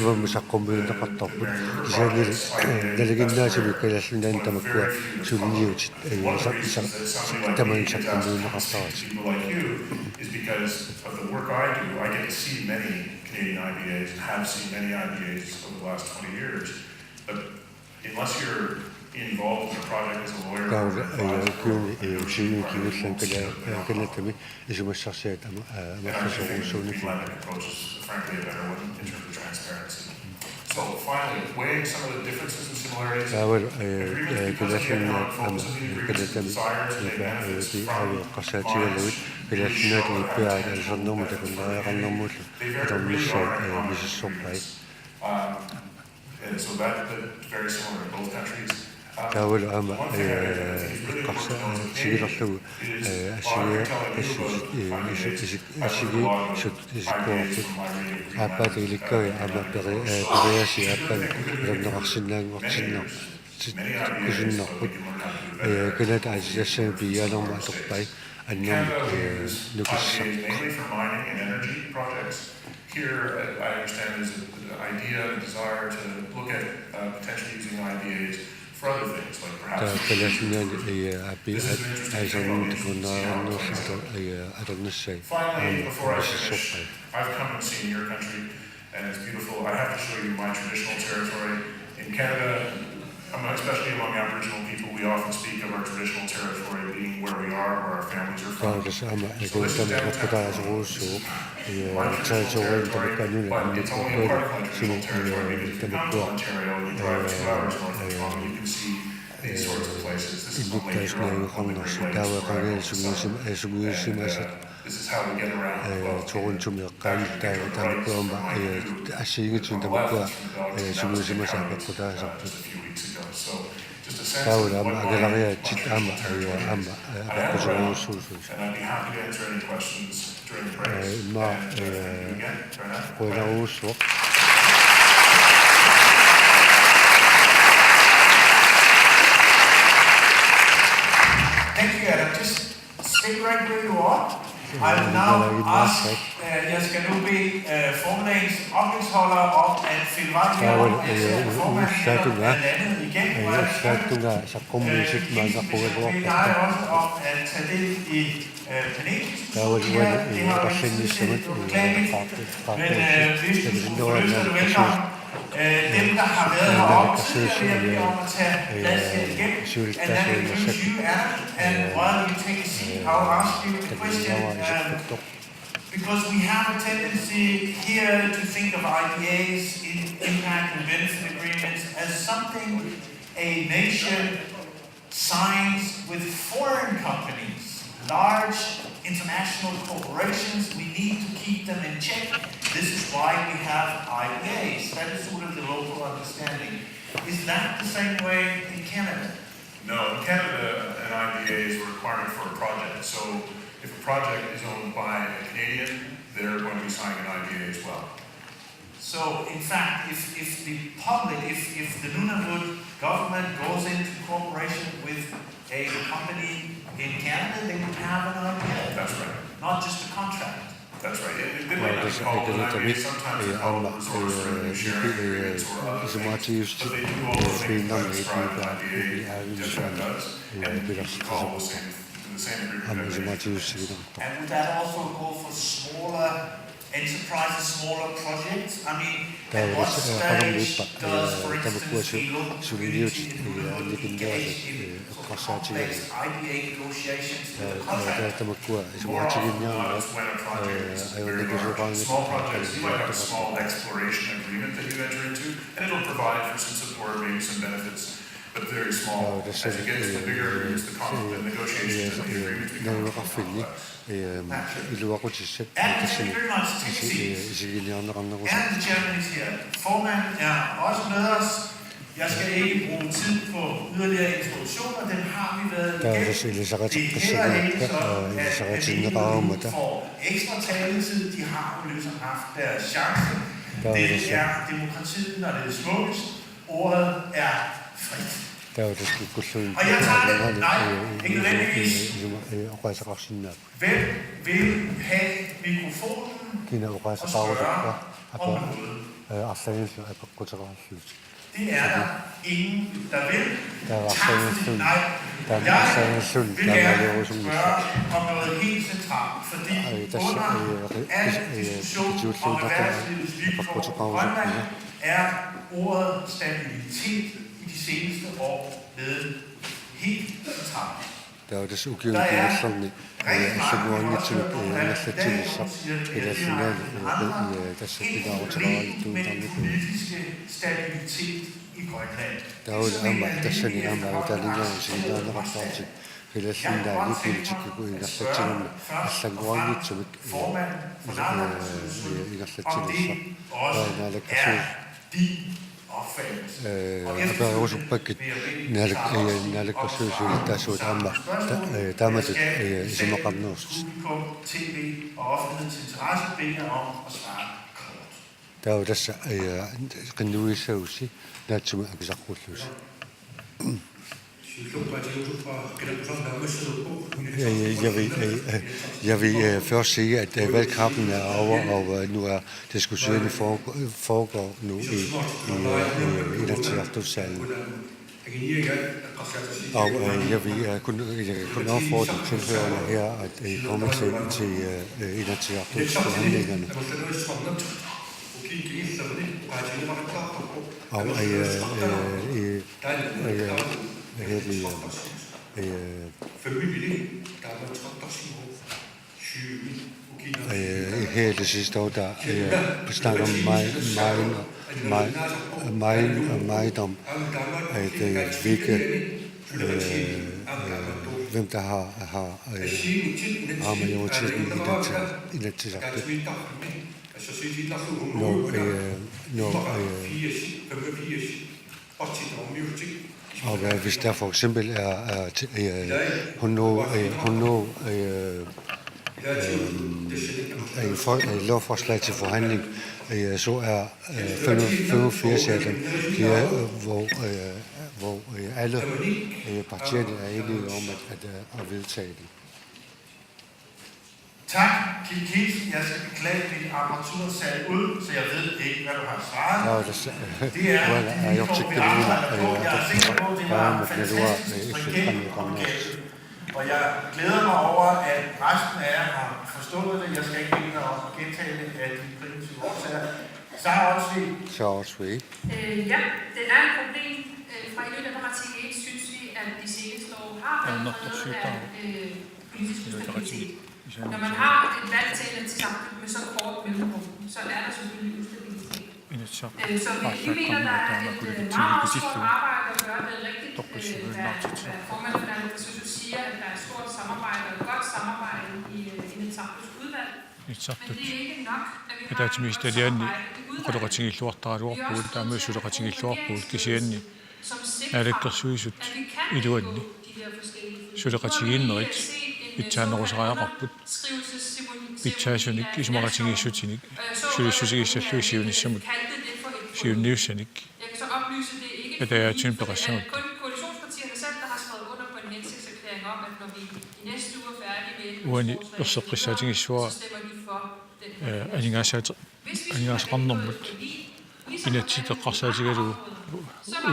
avamassa kommunilla kattoppu se neliginnasi vikkeläsinen tämä kuva sulliut ei tämän kommunilla kattaisi is because of the work I do. I get to see many Canadian IBAs and have seen many IBAs over the last 20 years. But unless you're involved in a project as a lawyer, frankly, a better one in terms of transparency. So finally, weighing some of the differences and similarities, agreement because of the economic focus of the agreement's desire to make benefits from clients, they very much and so that's very similar in both countries. One thing mainly for mining and energy projects. Here, I understand there's an idea and desire to look at potentially using IBAs for other things, like perhaps finally, before I finish, I've come and seen your country, and it's beautiful. I have to show you my traditional territory. In Canada, especially among Aboriginal people, we often speak of our traditional territory being where we are, where our families are from. So this is downtown. My traditional territory, but it's only a part of my traditional territory because if you come to Ontario and you drive 2 hours north of Toronto, you can see these sorts of places. This is on Lake Shore, on the Great Lakes. This is how we get around the boat. So just a sense of what and I'd be happy to answer any questions during the breaks. Thank you, Adam. Just stay right where you are. I will now ask, jeg skal nu bede formiddagens oplægsholder om at finde vej herom. Jeg ser, at formanden er landet igen. Og jeg beder dig også om at tage del i paneldiskussionen. Det har jo ikke set beklageligt, men hvis du skulle få lyst til at velkommen. Dem, der har været heroppe tidligere, jeg beder om at tage plads her igen. And then introduce you, Adam, and while you take a seat, I'll ask you a question. Because we have a tendency here to think of IPAs, impact and benefit agreements, as something a nation signs with foreign companies, large international corporations. We need to keep them in check. This is why we have IPAs. That is sort of the local understanding. Is that the same way in Canada? No, in Canada, an IPA is a requirement for a project. So if a project is owned by a Canadian, they're going to be signing an IPA as well. So in fact, if the public, if the Nunavut government goes into cooperation with a company in Canada, they would have an IPA. That's right. Not just a contract. That's right. It might not be called an IPA, sometimes it's called a resource revenue sharing agreement or other things, but they do all the things that describe an IPA just that does, and you can call the same agreement. And would that also go for smaller enterprises, smaller projects? I mean, at what stage does, for instance, a local community in Nunavut engage in complex IPA negotiations with a contract? More often than not, it's when a project is very large. Small projects, you might have a small exploration agreement that you enter into, and it'll provide for some support, maybe some benefits, but very small. As it gets to the bigger agreements, the negotiations and the agreements become more complex. Thank you very much. Take a seat. And the chairman is here. Formanden er også med os. Jeg skal ikke bruge tid på yderligere introduktioner, dem har vi været igennem. Det heller ikke sådan, at panelgruppen får ekstra taletid. De har jo ligesom haft deres chance. Det er demokratiet, når det er smukkest. Ordet er frit. Og jeg tager det. Nej, ikke nødvendigvis. Hvem vil have mikrofonen? Kina urasa kaudukka apa Arsanislu apakkutaraallut. Det er der ingen, der vil. Der var Tak fordi nej. Jeg vil gerne spørge om noget helt centralt, fordi under al diskussion om erhvervslivets vilkår på Grønland er ordet stabilitet i de seneste år blevet helt centralt. Der er det ugivet sådan Saguangi til Naslatilisa i national der så det der politiske stabilitet i Grønland. Der er jo amma der så det amma der ligger en sin der rapport til hele sin der i politik i Naslatilisa Saguangi til i Naslatilisa og når det kan aber også pakket når det kan søge der så amma der med det som er kamnost TV og offentlighedens interesse beder om at svare kort. Der er jo der kan du se også når det er eksaktløs. Jeg vil først sige, at valgkampen er over, og nu er diskussionen foregår nu i Inatsisartutsalen. Og jeg vil kun opfordre tilhørende her at komme til Inatsisartutsforhandlingerne. Her det sidste år, der snakker meget om, at hvem der har majoriteten i den tilsagt. Og hvis der for eksempel er lovforslag til forhandling, så er 85 af dem, hvor alle partierne er enige om at vedtage det. Tak, Kim Kielsen. Jeg skal beklage, at min apparatur satte ud, så jeg ved ikke, hvad du har svaret. Det er de vilkår, vi arbejder på. Jeg er sikker på, at det var fantastisk stringent og galt. Og jeg glæder mig over, at resten af jer har forstået det. Jeg skal ikke bede dig om at gentage det af de primitive årsager. Sara Olsvig. Ja, det er et problem. Fra i løbet af artikel 1 synes vi, at de seneste år har været præget af politisk ustabilitet. Når man har et valg til med så kort mellemrum, så er der selvfølgelig ustabilitet. Så vi mener, der er et meget stort arbejde at gøre. Det er rigtigt, hvad formand for Naalakkersuisut siger, at der er et stort samarbejde og et godt samarbejde i Inatsisartuts udvalg. Men det er ikke nok, at vi har et Itsaanarusaraaqarput pitsaasunik isumaratigisutinik sulissusigissalluisiunissamut siunniussanik ataatinpeqassamut uani erseqqissaatingissua aningaasaqarnermut inatsiteqqarsaatigalugu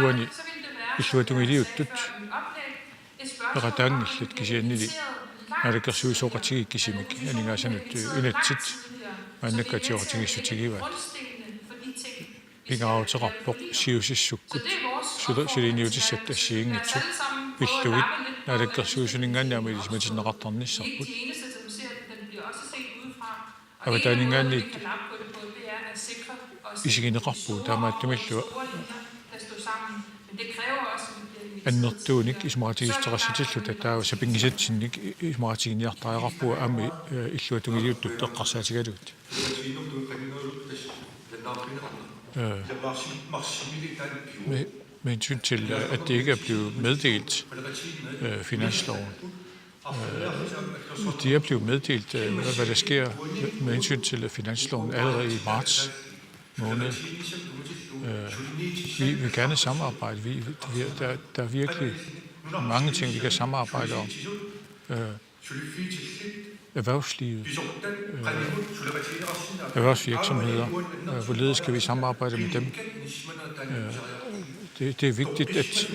uani illuatungiliuttut peqataangillut kisiannili Naalakkersuisuoqatigikkisimik aningaassanut inatsit maannakkaatioratigissutigivaa pingaarutеqarpoq siusissukkut suliniutissat assiingitsut pillugit Naalakkersuisuningaanniama ilismatinnaqartarnissarput avataningaanniit isigineqarpuu taamaattumillua аннертууник исмаратигистеқассатиллута таава сапингисатсинник исмаратигиниартариақарпуа аами иллуатунгилиуттут теққарсаатигалуут med hensyn til, at det ikke er blevet meddelt finansloven. De er blevet meddelt, hvad der sker med hensyn til finansloven allerede i marts måned. Vi vil gerne samarbejde. Der er virkelig mange ting, vi kan samarbejde om. erhvervslivet, erhvervsvirksomheder. Hvorledes skal vi samarbejde med dem? Det er vigtigt, at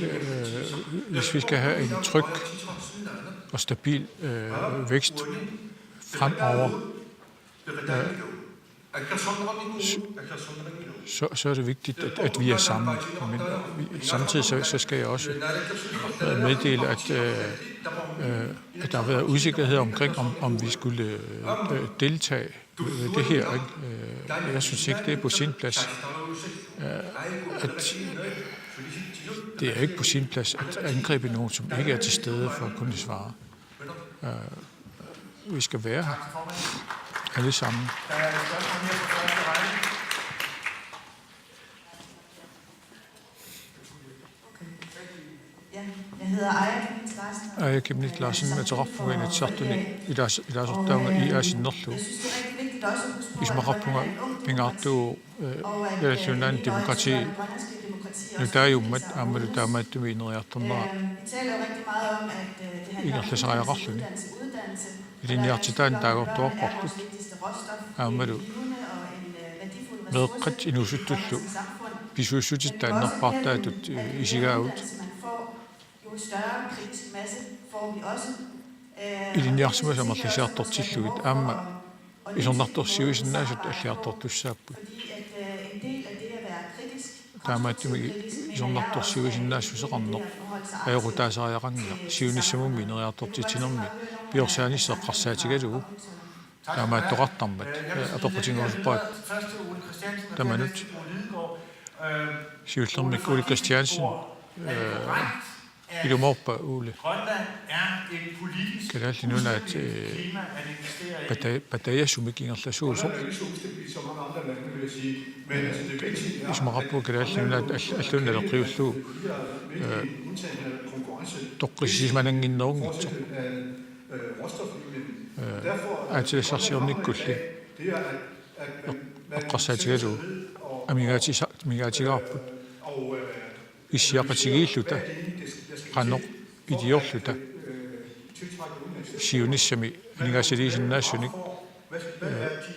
hvis vi skal have en tryg og stabil vækst fremover, så er det vigtigt, at vi er sammen. Men samtidig så skal jeg også meddele, at der har været usikkerhed omkring, om vi skulle deltage i det her. Jeg synes ikke, det er på sin plads. Det er ikke på sin plads at angribe nogen, som ikke er til stede for at kunne svare. Vi skal være her alle sammen. Jeg hedder Aya Kemnit Larsen. Atarapuin Tsartuni ilasortaunga I Asinnerlu. Ismaqarpunga pingaartu yalassunan demokrati nutaajummat aammalu taamaattumi ineriartornera ingerlasariaqarluni iliniartitaan taagortuarportut aammalu meeqqat inusuttullu pisuussutittaannerpartaatut isigaavut iliniarsimasamerlisiartortillugit aamma isornartorsiuisinnaasut аллиарторtussaapput таамааттумиги исорнарторсиуисиннаассусеқарнеқ аёқутаасариақангиа сиунissамумми инериартортитинерми пиорсааниссеққарсаатигалугу таамааттоқартармат апеқутингорусуппаат таманут сиуллермик Ули Кристиансен илуморпа ууле калааллинунаат патаяссумик ингерласуусоқ исмақарпу калааллинунаат аллунналеқиуллуу тоққиссиманангиннерунгитсоқ аатилассарсиорниккулли эққарсаатигалуу амигаатигаарпут иссиақатигииллута qannoq idiorluta siunissami anigaasiliisinnaassunik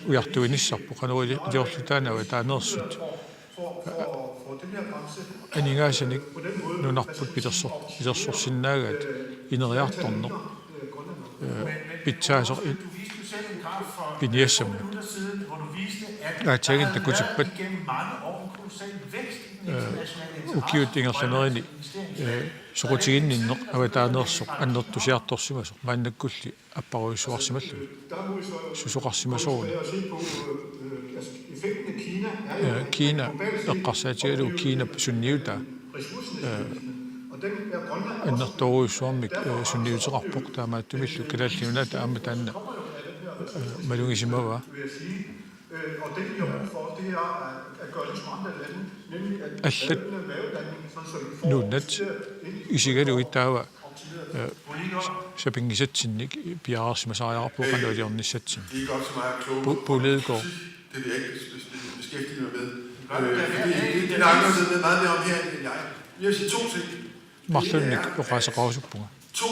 ujartuinissarpu qanuili idiorlutaanawa taanersut anigaasinik nunarput pilersorsinnaagaat ineriartorneq pitsaasoq piniassamma aatagin takutippat ukiut ingerlanerini soqutiginninneq avataanерсоq аннертусиарторсимасоq мааннаккулли аппаруйссуарсималлу сусоқарсимасоруни Кина эққарсаатигалу Кина сунниута аннерторуйссуармик сунниутеқарпоқ таамааттумиллу калааллиунаата аама таанна малунгисимава аллат нуннат исигалугиттаава сапингисатсинник пиаарсимасариарпу кануалиорниссатсин пулеедгоо det vil jeg ikke beskæftige mig med. Det er andre, der ved meget mere om her end jeg. Jeg vil sige to ting. Marlunnik oqaasaqarusuppunga. To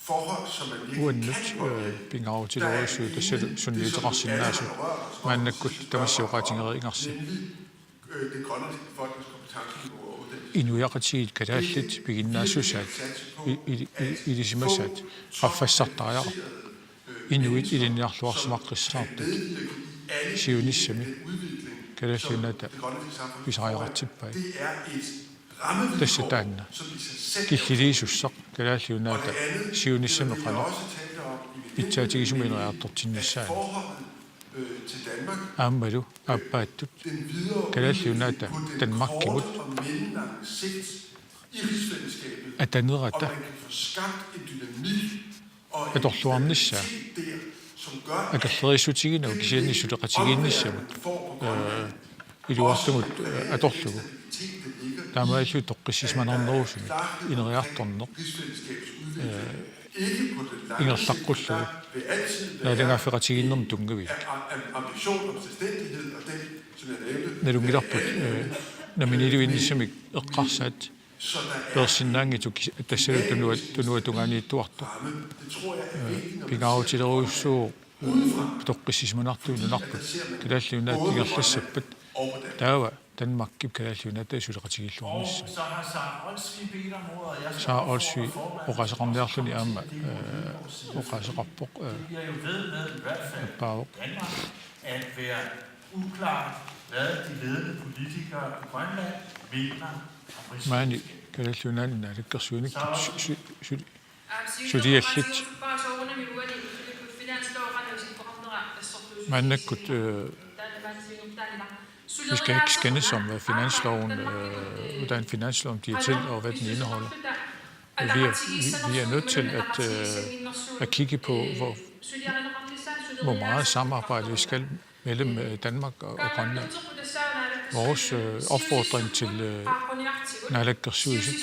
forhold, som man virkelig kan påvirke. Pingaarutiloruissuut tassalu sunniuteqarsinnaasut maannakkulli tamassiuqaatingeriingarsi. Det grønlandske befolknings kompetenceniveau og uddannelse. Inuiaqatigiit kalaallit piginnaasussaat ilisimassaat qaffassartariara inuit iliniarluarsimaqqissaartat siunissami kalaallunaata pisariaqartippai тассатаанна киллилиисуссақ калааллиунаата сиунissami qanoq питсаатигисуминериартортиннассаани ааммалу ааппааттут калааллиунаата танмаркимут атанерата аторлуарнissaa акаллерисутигинау кисианниссулеқатигиинниссамут илуартумут аторлугу таамааллу тоққиссисманернерусуни инериарторнеқ ингерлаққуллугу наалангааффеқатигиннерми тунгавик налунгиларпут наминилуинниссамик эққарсаат persinnaangi tassalu tunuatungaani tuartu pingautileruussuu toqqissismunartuununarput kilalluunaat tingerlassappat taava Danmark kalalluunaata suleqatigilluarnissa saa olsui oqasaqarniarluni aama oqasaqarpoq appaaoq at være uklart, hvad de ledende politikere i Grønland mener om rigsfællesskabet. Maani kalalluunaani naalakkersuunik suliallit mannakkut vi skal ikke skændes om, hvad hvordan finansloven bliver til, og hvad den indeholder. Vi er nødt til at kigge på, hvor meget samarbejde vi skal mellem Danmark og Grønland. Vores opfordring til naalakkersuisut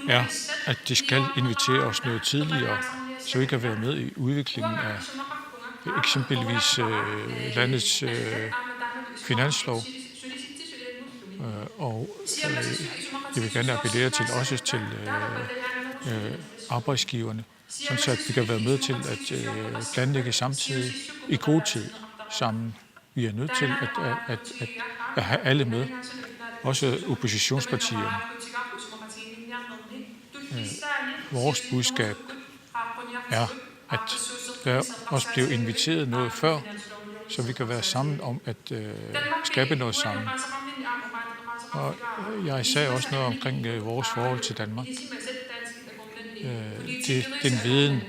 er, at de skal invitere os noget tidligere, så vi kan være med i udviklingen af eksempelvis landets finanslov. Og jeg vil gerne appellere til også til arbejdsgiverne, så at vi kan være med til at planlægge samtidig i god tid sammen. Vi er nødt til at have alle med, også oppositionspartierne. Vores budskab er, at der også bliver inviteret noget før, så vi kan være sammen om at skabe noget sammen. Og jeg sagde også noget omkring vores forhold til Danmark. Den viden,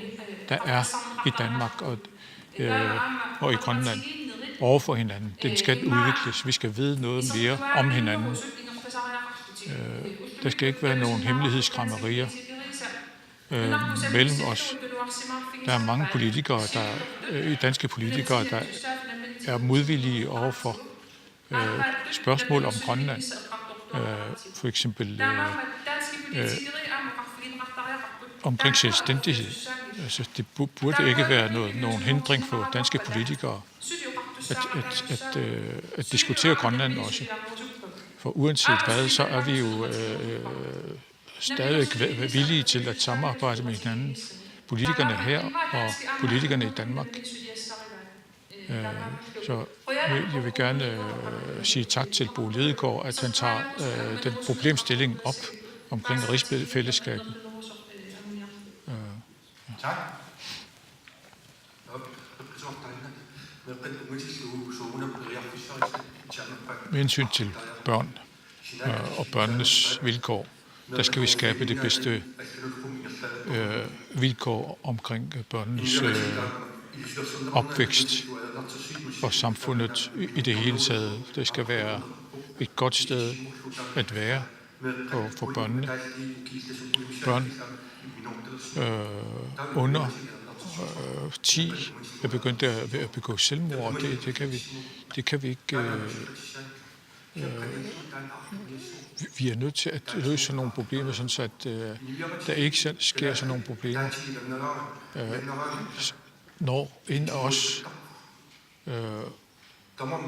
der er i Danmark og i Grønland overfor hinanden, den skal udvikles. Vi skal vide noget mere om hinanden. Der skal ikke være nogen hemmelighedskræmmerier mellem os. Der er mange politikere, danske politikere, der er modvillige overfor spørgsmål om Grønland. For eksempel omkring selvstændighed. Altså, det burde ikke være nogen hindring for danske politikere at diskutere Grønland også. For uanset hvad, så er vi jo stadig villige til at samarbejde med hinanden. Politikerne her og politikerne i Danmark. Så jeg vil gerne sige tak til Bo Lidegaard, at han tager den problemstilling op omkring rigsfællesskabet. Tak. Med hensyn til børn og børnenes vilkår, der skal vi skabe det bedste vilkår omkring børnenes opvækst og samfundet i det hele taget. Det skal være et godt sted at være for børnene. Børn under 10 er begyndt at begå selvmord. Det kan vi ikke. Vi er nødt til at løse nogle problemer, sådan så at der ikke sker sådan nogle problemer. Når en af os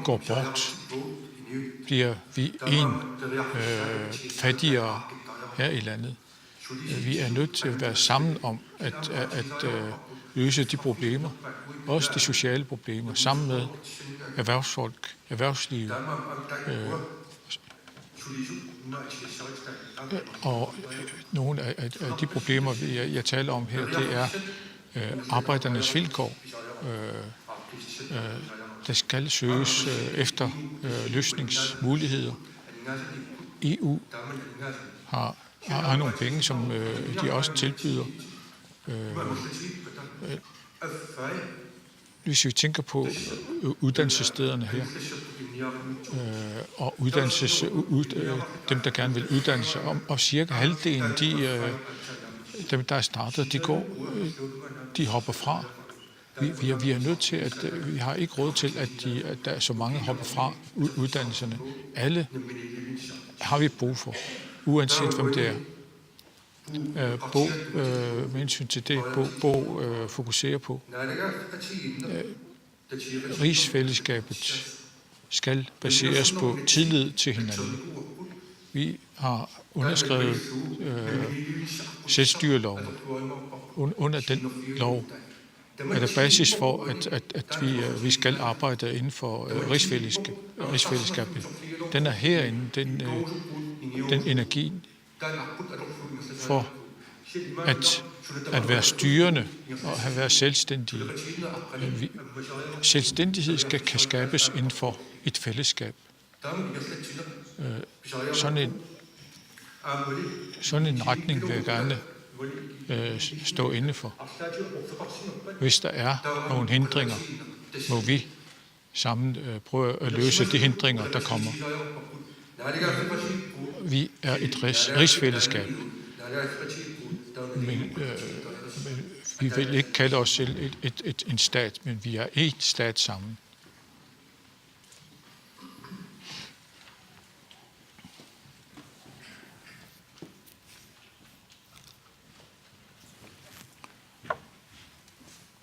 går bort, bliver vi fattigere her i landet. Vi er nødt til at være sammen om at løse de problemer, også de sociale problemer, sammen med erhvervsfolk, erhvervslivet. Og nogle af de problemer, jeg taler om her, det er arbejdernes vilkår. Der skal søges efter løsningsmuligheder. EU har nogle penge, som de også tilbyder. Hvis vi tænker på uddannelsesstederne her, og dem, der gerne vil uddanne sig, og cirka halvdelen, dem, der er startet, de hopper fra. Vi er nødt til, at vi har ikke råd til, at der er så mange hopper fra uddannelserne. Alle har vi brug for, uanset hvem det er. Med hensyn til det, Bo fokuserer på. Rigsfællesskabet skal baseres på tillid til hinanden. Vi har underskrevet selvstyreloven. Under den lov er der basis for, at vi skal arbejde inden for rigsfællesskabet. Den er herinde, den energi for at være styrende og at være selvstændige. Selvstændighed kan skabes inden for et fællesskab. Sådan en retning vil jeg gerne stå inde for. Hvis der er nogle hindringer, må vi sammen prøve at løse de hindringer, der kommer. Vi er et rigsfællesskab, men vi vil ikke kalde os selv en stat, men vi er et stat sammen.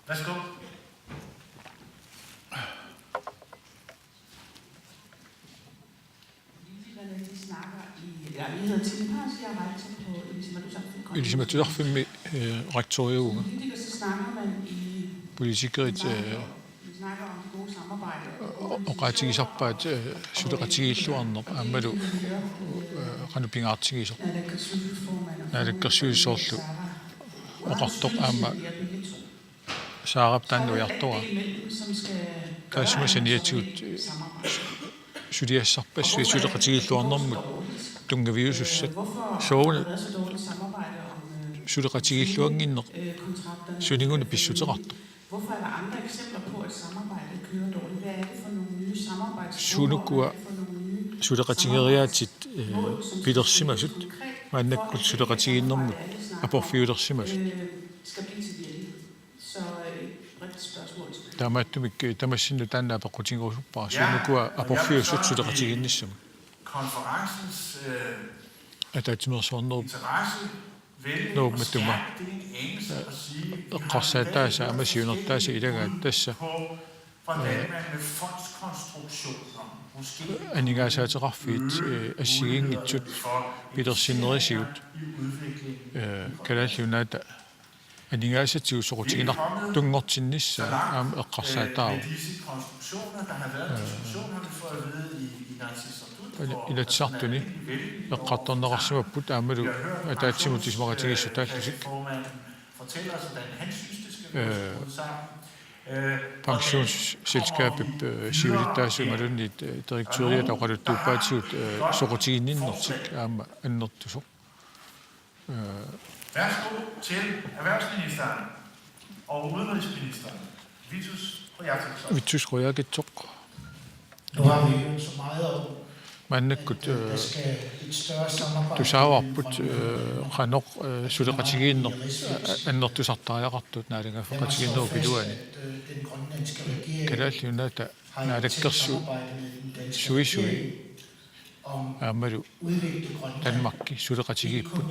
Værsgo. Ylisimätudarfimmi rektoriuga. Politikerit oqaatigisarpaat suleqatigilluarnerp aammalu qanupingaartigisor naalakkersuissoorlu oqartoq aamma saarap taannuiartua taasmasaniatigut suliassarpassui suleqatigilluarnermut tungaviusussat soone suleqatigilluanginneq suninguna pissuteqartoq. Hvorfor er der andre eksempler på, at samarbejdet kører dårligt? Hvad er det for nogle nye samarbejdsformer? Sunukua suleqatigeriaatit pilersimasut maannakkut suleqatiginnermut aporfiulersimasut. Skal blive til virkelighed. Så et bredt spørgsmål. Taamaattumik tamassinnu taannaapaqqutinguusuppa sunukua aporfiusut suleqatiginnissama. Konferencens atatimersornerup interesse vælge nuumattumma at sige, eqqarsaataasa amasiunertaasa ilagaattassa hvordan man med fondskonstruktioner måske aningaasaatiqarfiit assigiingitsut pilersinnerisigut kalaallunaata aningaasatiu soqutiginar tungortinnissa aam eqqarsaataaru disse konstruktioner, der har været diskussioner, har vi fået at vide i Inatsisartut. ilatsartuni eqqartorneqarsimapput aamalu ataatsimut ismaqatigissuutaallusik fortæller os, hvordan han synes, det skal være sammen. pensionsselskabet siulittaasumalunni direktøriat oqaluttuuppaatigut soqutiginninnertik aama annertusoq. Værsgo til erhvervsministeren og udenrigsministeren. Vitus Royakitsoq. Nu har vi jo så meget om, Mannakkut der skal et større samarbejde. tusaavarput qanoq suleqatigiinner annertusartaajaqartut naalingaffaqatigiinneru piluani Den grønlandske regering kalaallunaata naalakkersu suisui aamalu Danmarkki suleqatigiipput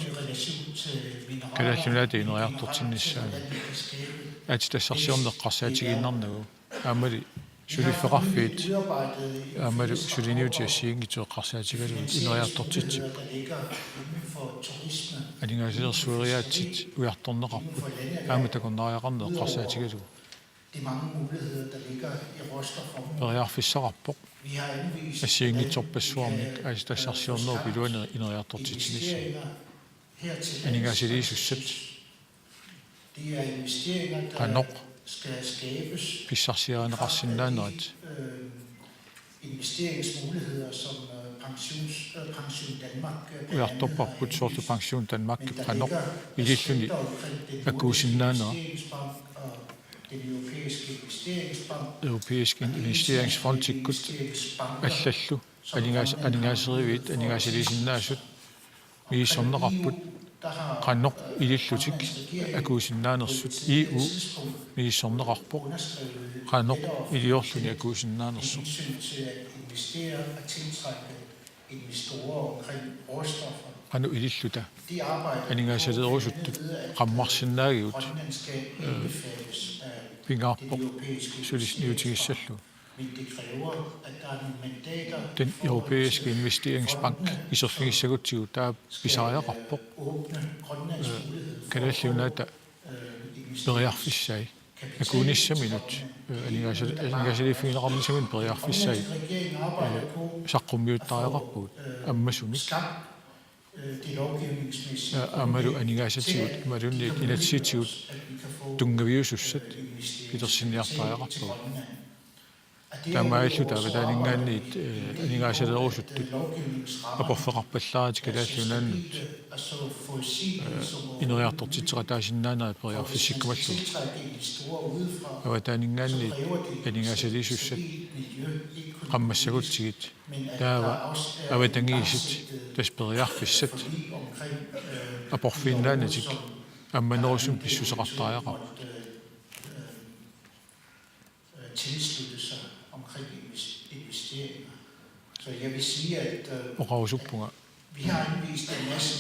kalaallunaata ineriartortinnissaani atitassarsiorneqqarsaatiginnarnagu aamali sulifeqarfiit aamalu suliniutiassiingitueqqarsaatigalu ineriartortitsi alingaasilersueriaatsit ujartorneqarput aama takornariaqarneeqqarsaatigalu De mange muligheder, der ligger i råstofområdet. Periarfissaqarpoq assiingitsorpassuarmik aasitassarsiorneru piluani ineriartortitsinissa aningaasiliisussat Det er investeringer, der qanoq skal skabes. Pissarsianeqarsinnaanerit Investeringsmuligheder, som Pension Danmark. ujartorparput sortu Pension Danmark qanoq ililluni akkuusinnaanera Europæisk investeringsfond tikkut allallu aningaaseriviit aningaasilisinnaasut miissorneqarput qanoq ilillutik akkuusinnaanersut EU miissorneqarpoq qanoq iliorluni akkuusinnaanersuq qanu ililluta aningaasaleerusuttut qammarsinnaagigut pingaarpoq sulisniutigissallu Men det kræver, at der er nogle mandater. Den europæiske investeringsbank isofiksekutiv der bisaraqarpoq kalaallunaata periarfissai akunissaminut aningasifiineqarnisamin periarfissai saqqummiuttariaqarpuut ammasumik amalu aningasatigut amalunni inatsitigut tungaviusussat pitersinniartariaqarpuut таамааллу таватаанингааниит анигаасалеруссуттут апорфеқарпаллаарати калааллунааннут инериартортитсеқатаасиннаанера периарфиссиккумаллу аватаанингааниит анигаасалиисуссат қаммассагутсигит таава аватангиисит тас периарфиссат апорфииннаанатик амманерусум писсусеқартариақар tilslutte sig omkring investeringer. Så jeg vil sige, at vi har anvist en masse